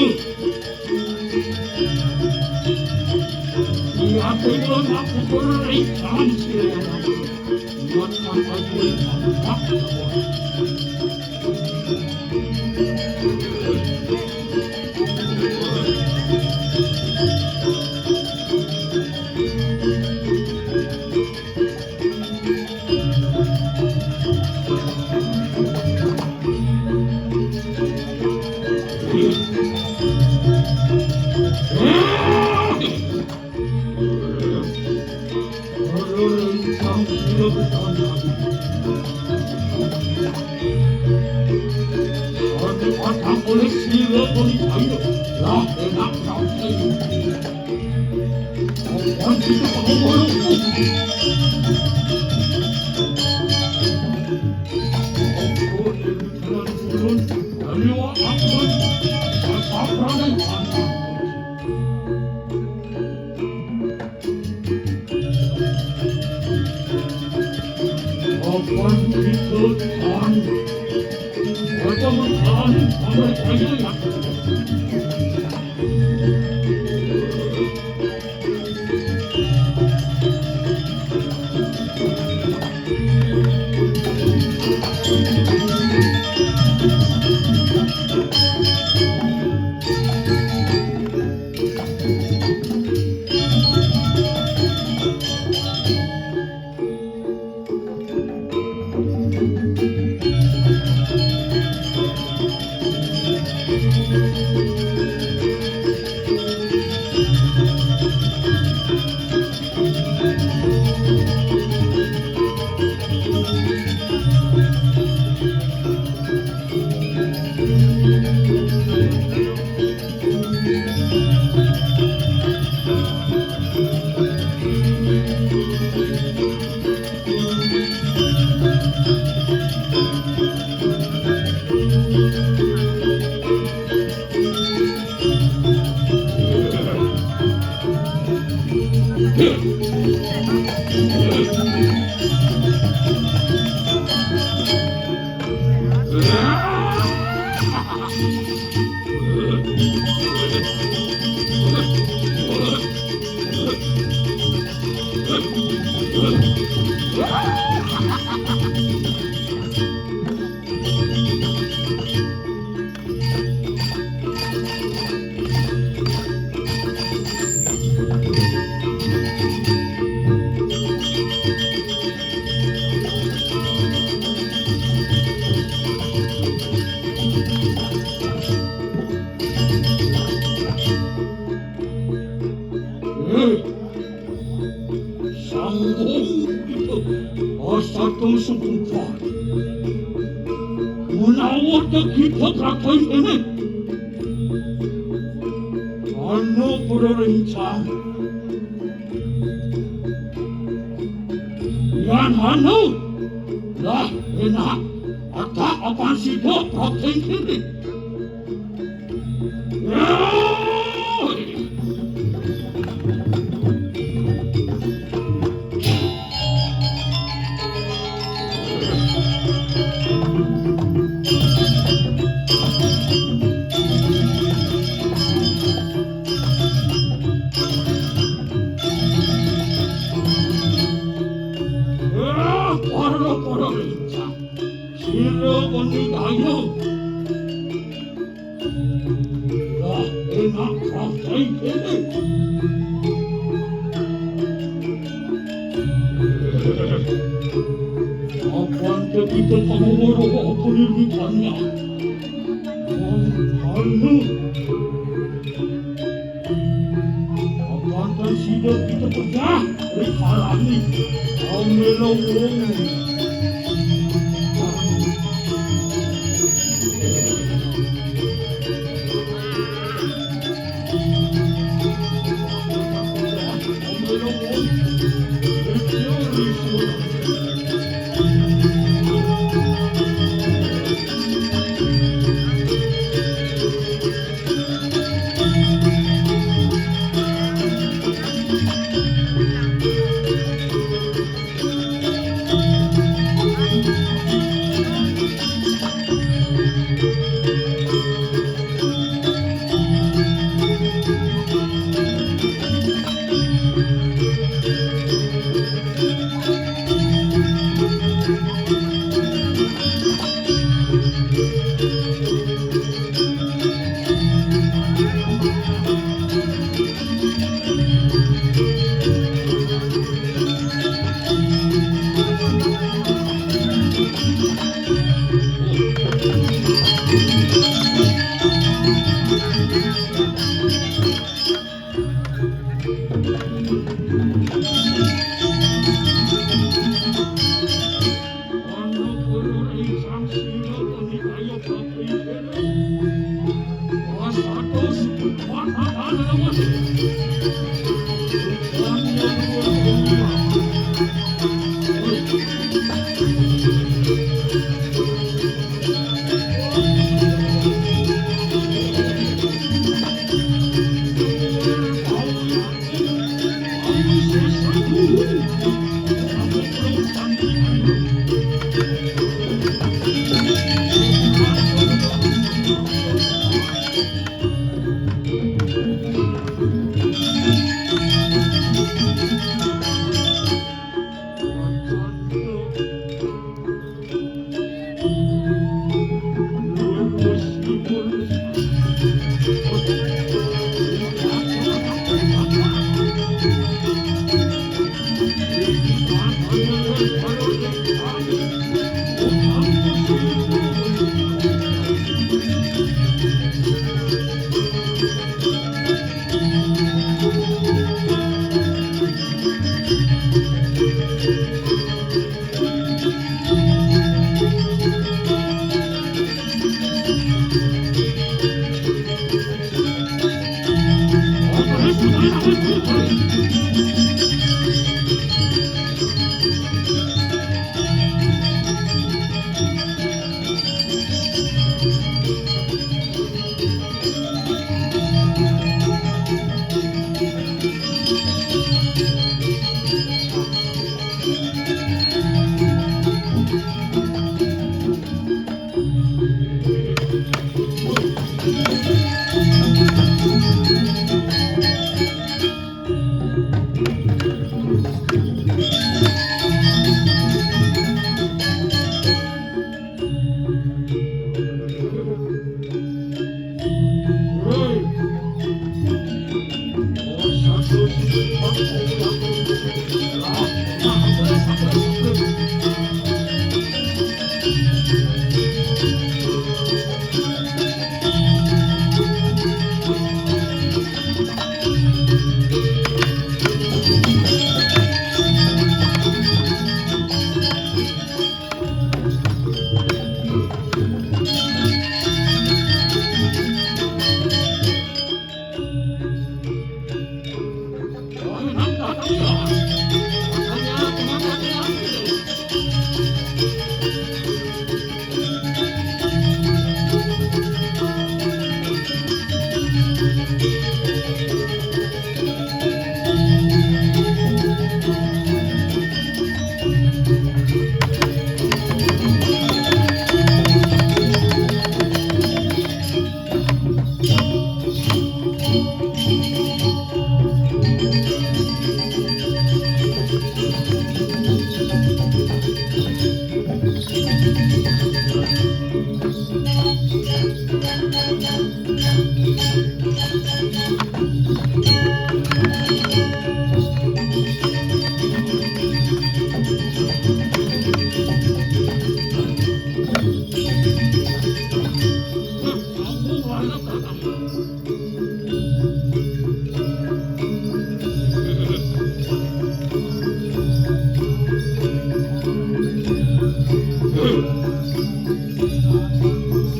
Siapa yang aku korrecak sila. Buatkan aku yang aku. satu seputar. Menawar ke kita kakai ini. Ano berencana. Yan ano? Lah, enak. Ata apa sih dok kakai ini? Para lincah, sila kondidayo. Lah, enak kakai ini. Apaan kita pangumuro ako nilitannya? Ano? Apaan sila kita kerja? Rihalani. Ang melawong.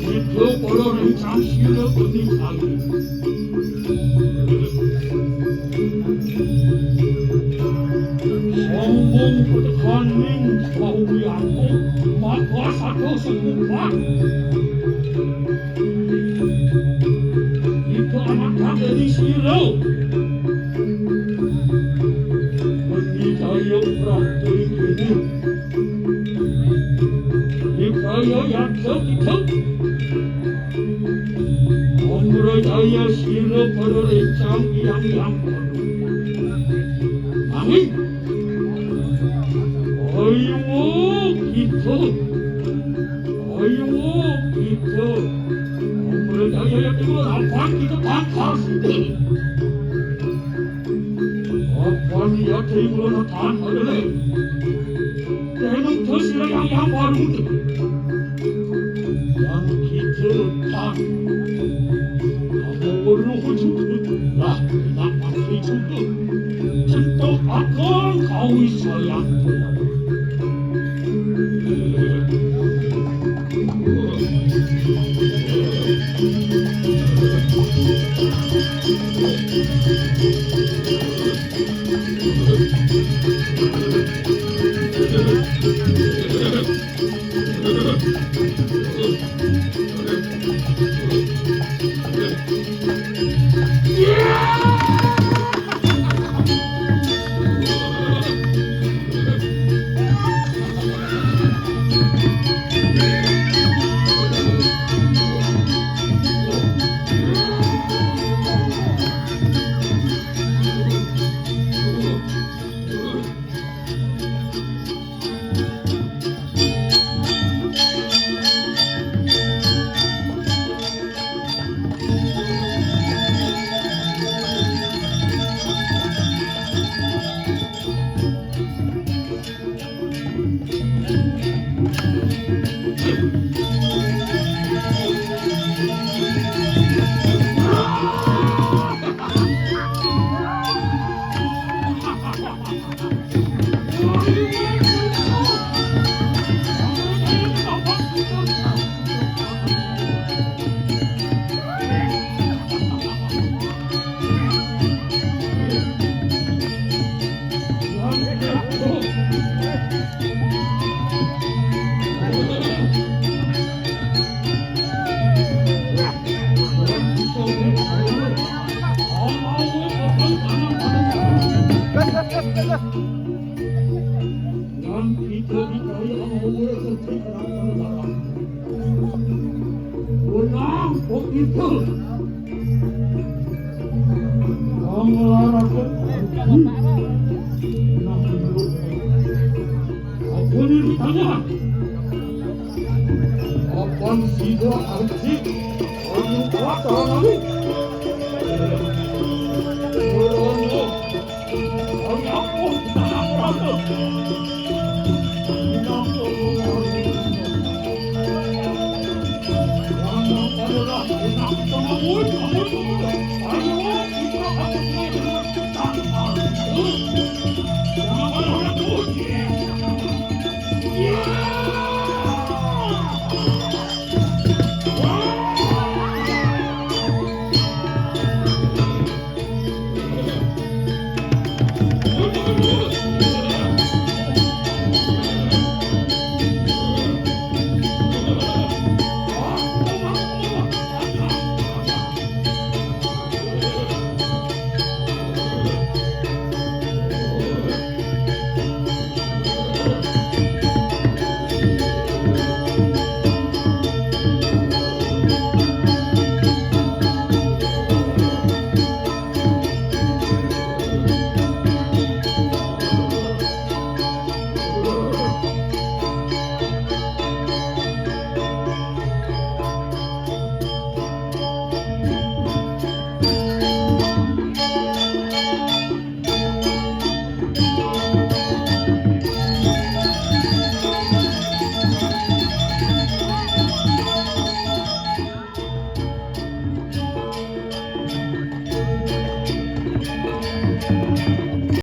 Itu kalau rencang sila penting lagi. Sombong petekaning kaulianmu, maka satu sekumpah. Itu anak kagak sila. Menijaya praktik ini. Dikaya yang segitu. Mempercaya sila pada rencang yang penuh. Amin. Ayo kita. Mempercaya yang kedua apa kita bangsa sendiri. Apa niat yang melontarkan adalah dengan tersirat yang baru itu. Dan kita tak perlu lah nak pakai juga. Kita akan kawin sayang benar. Dan kita dikaya Allah setingkat dalam. Benang begitu. Melarang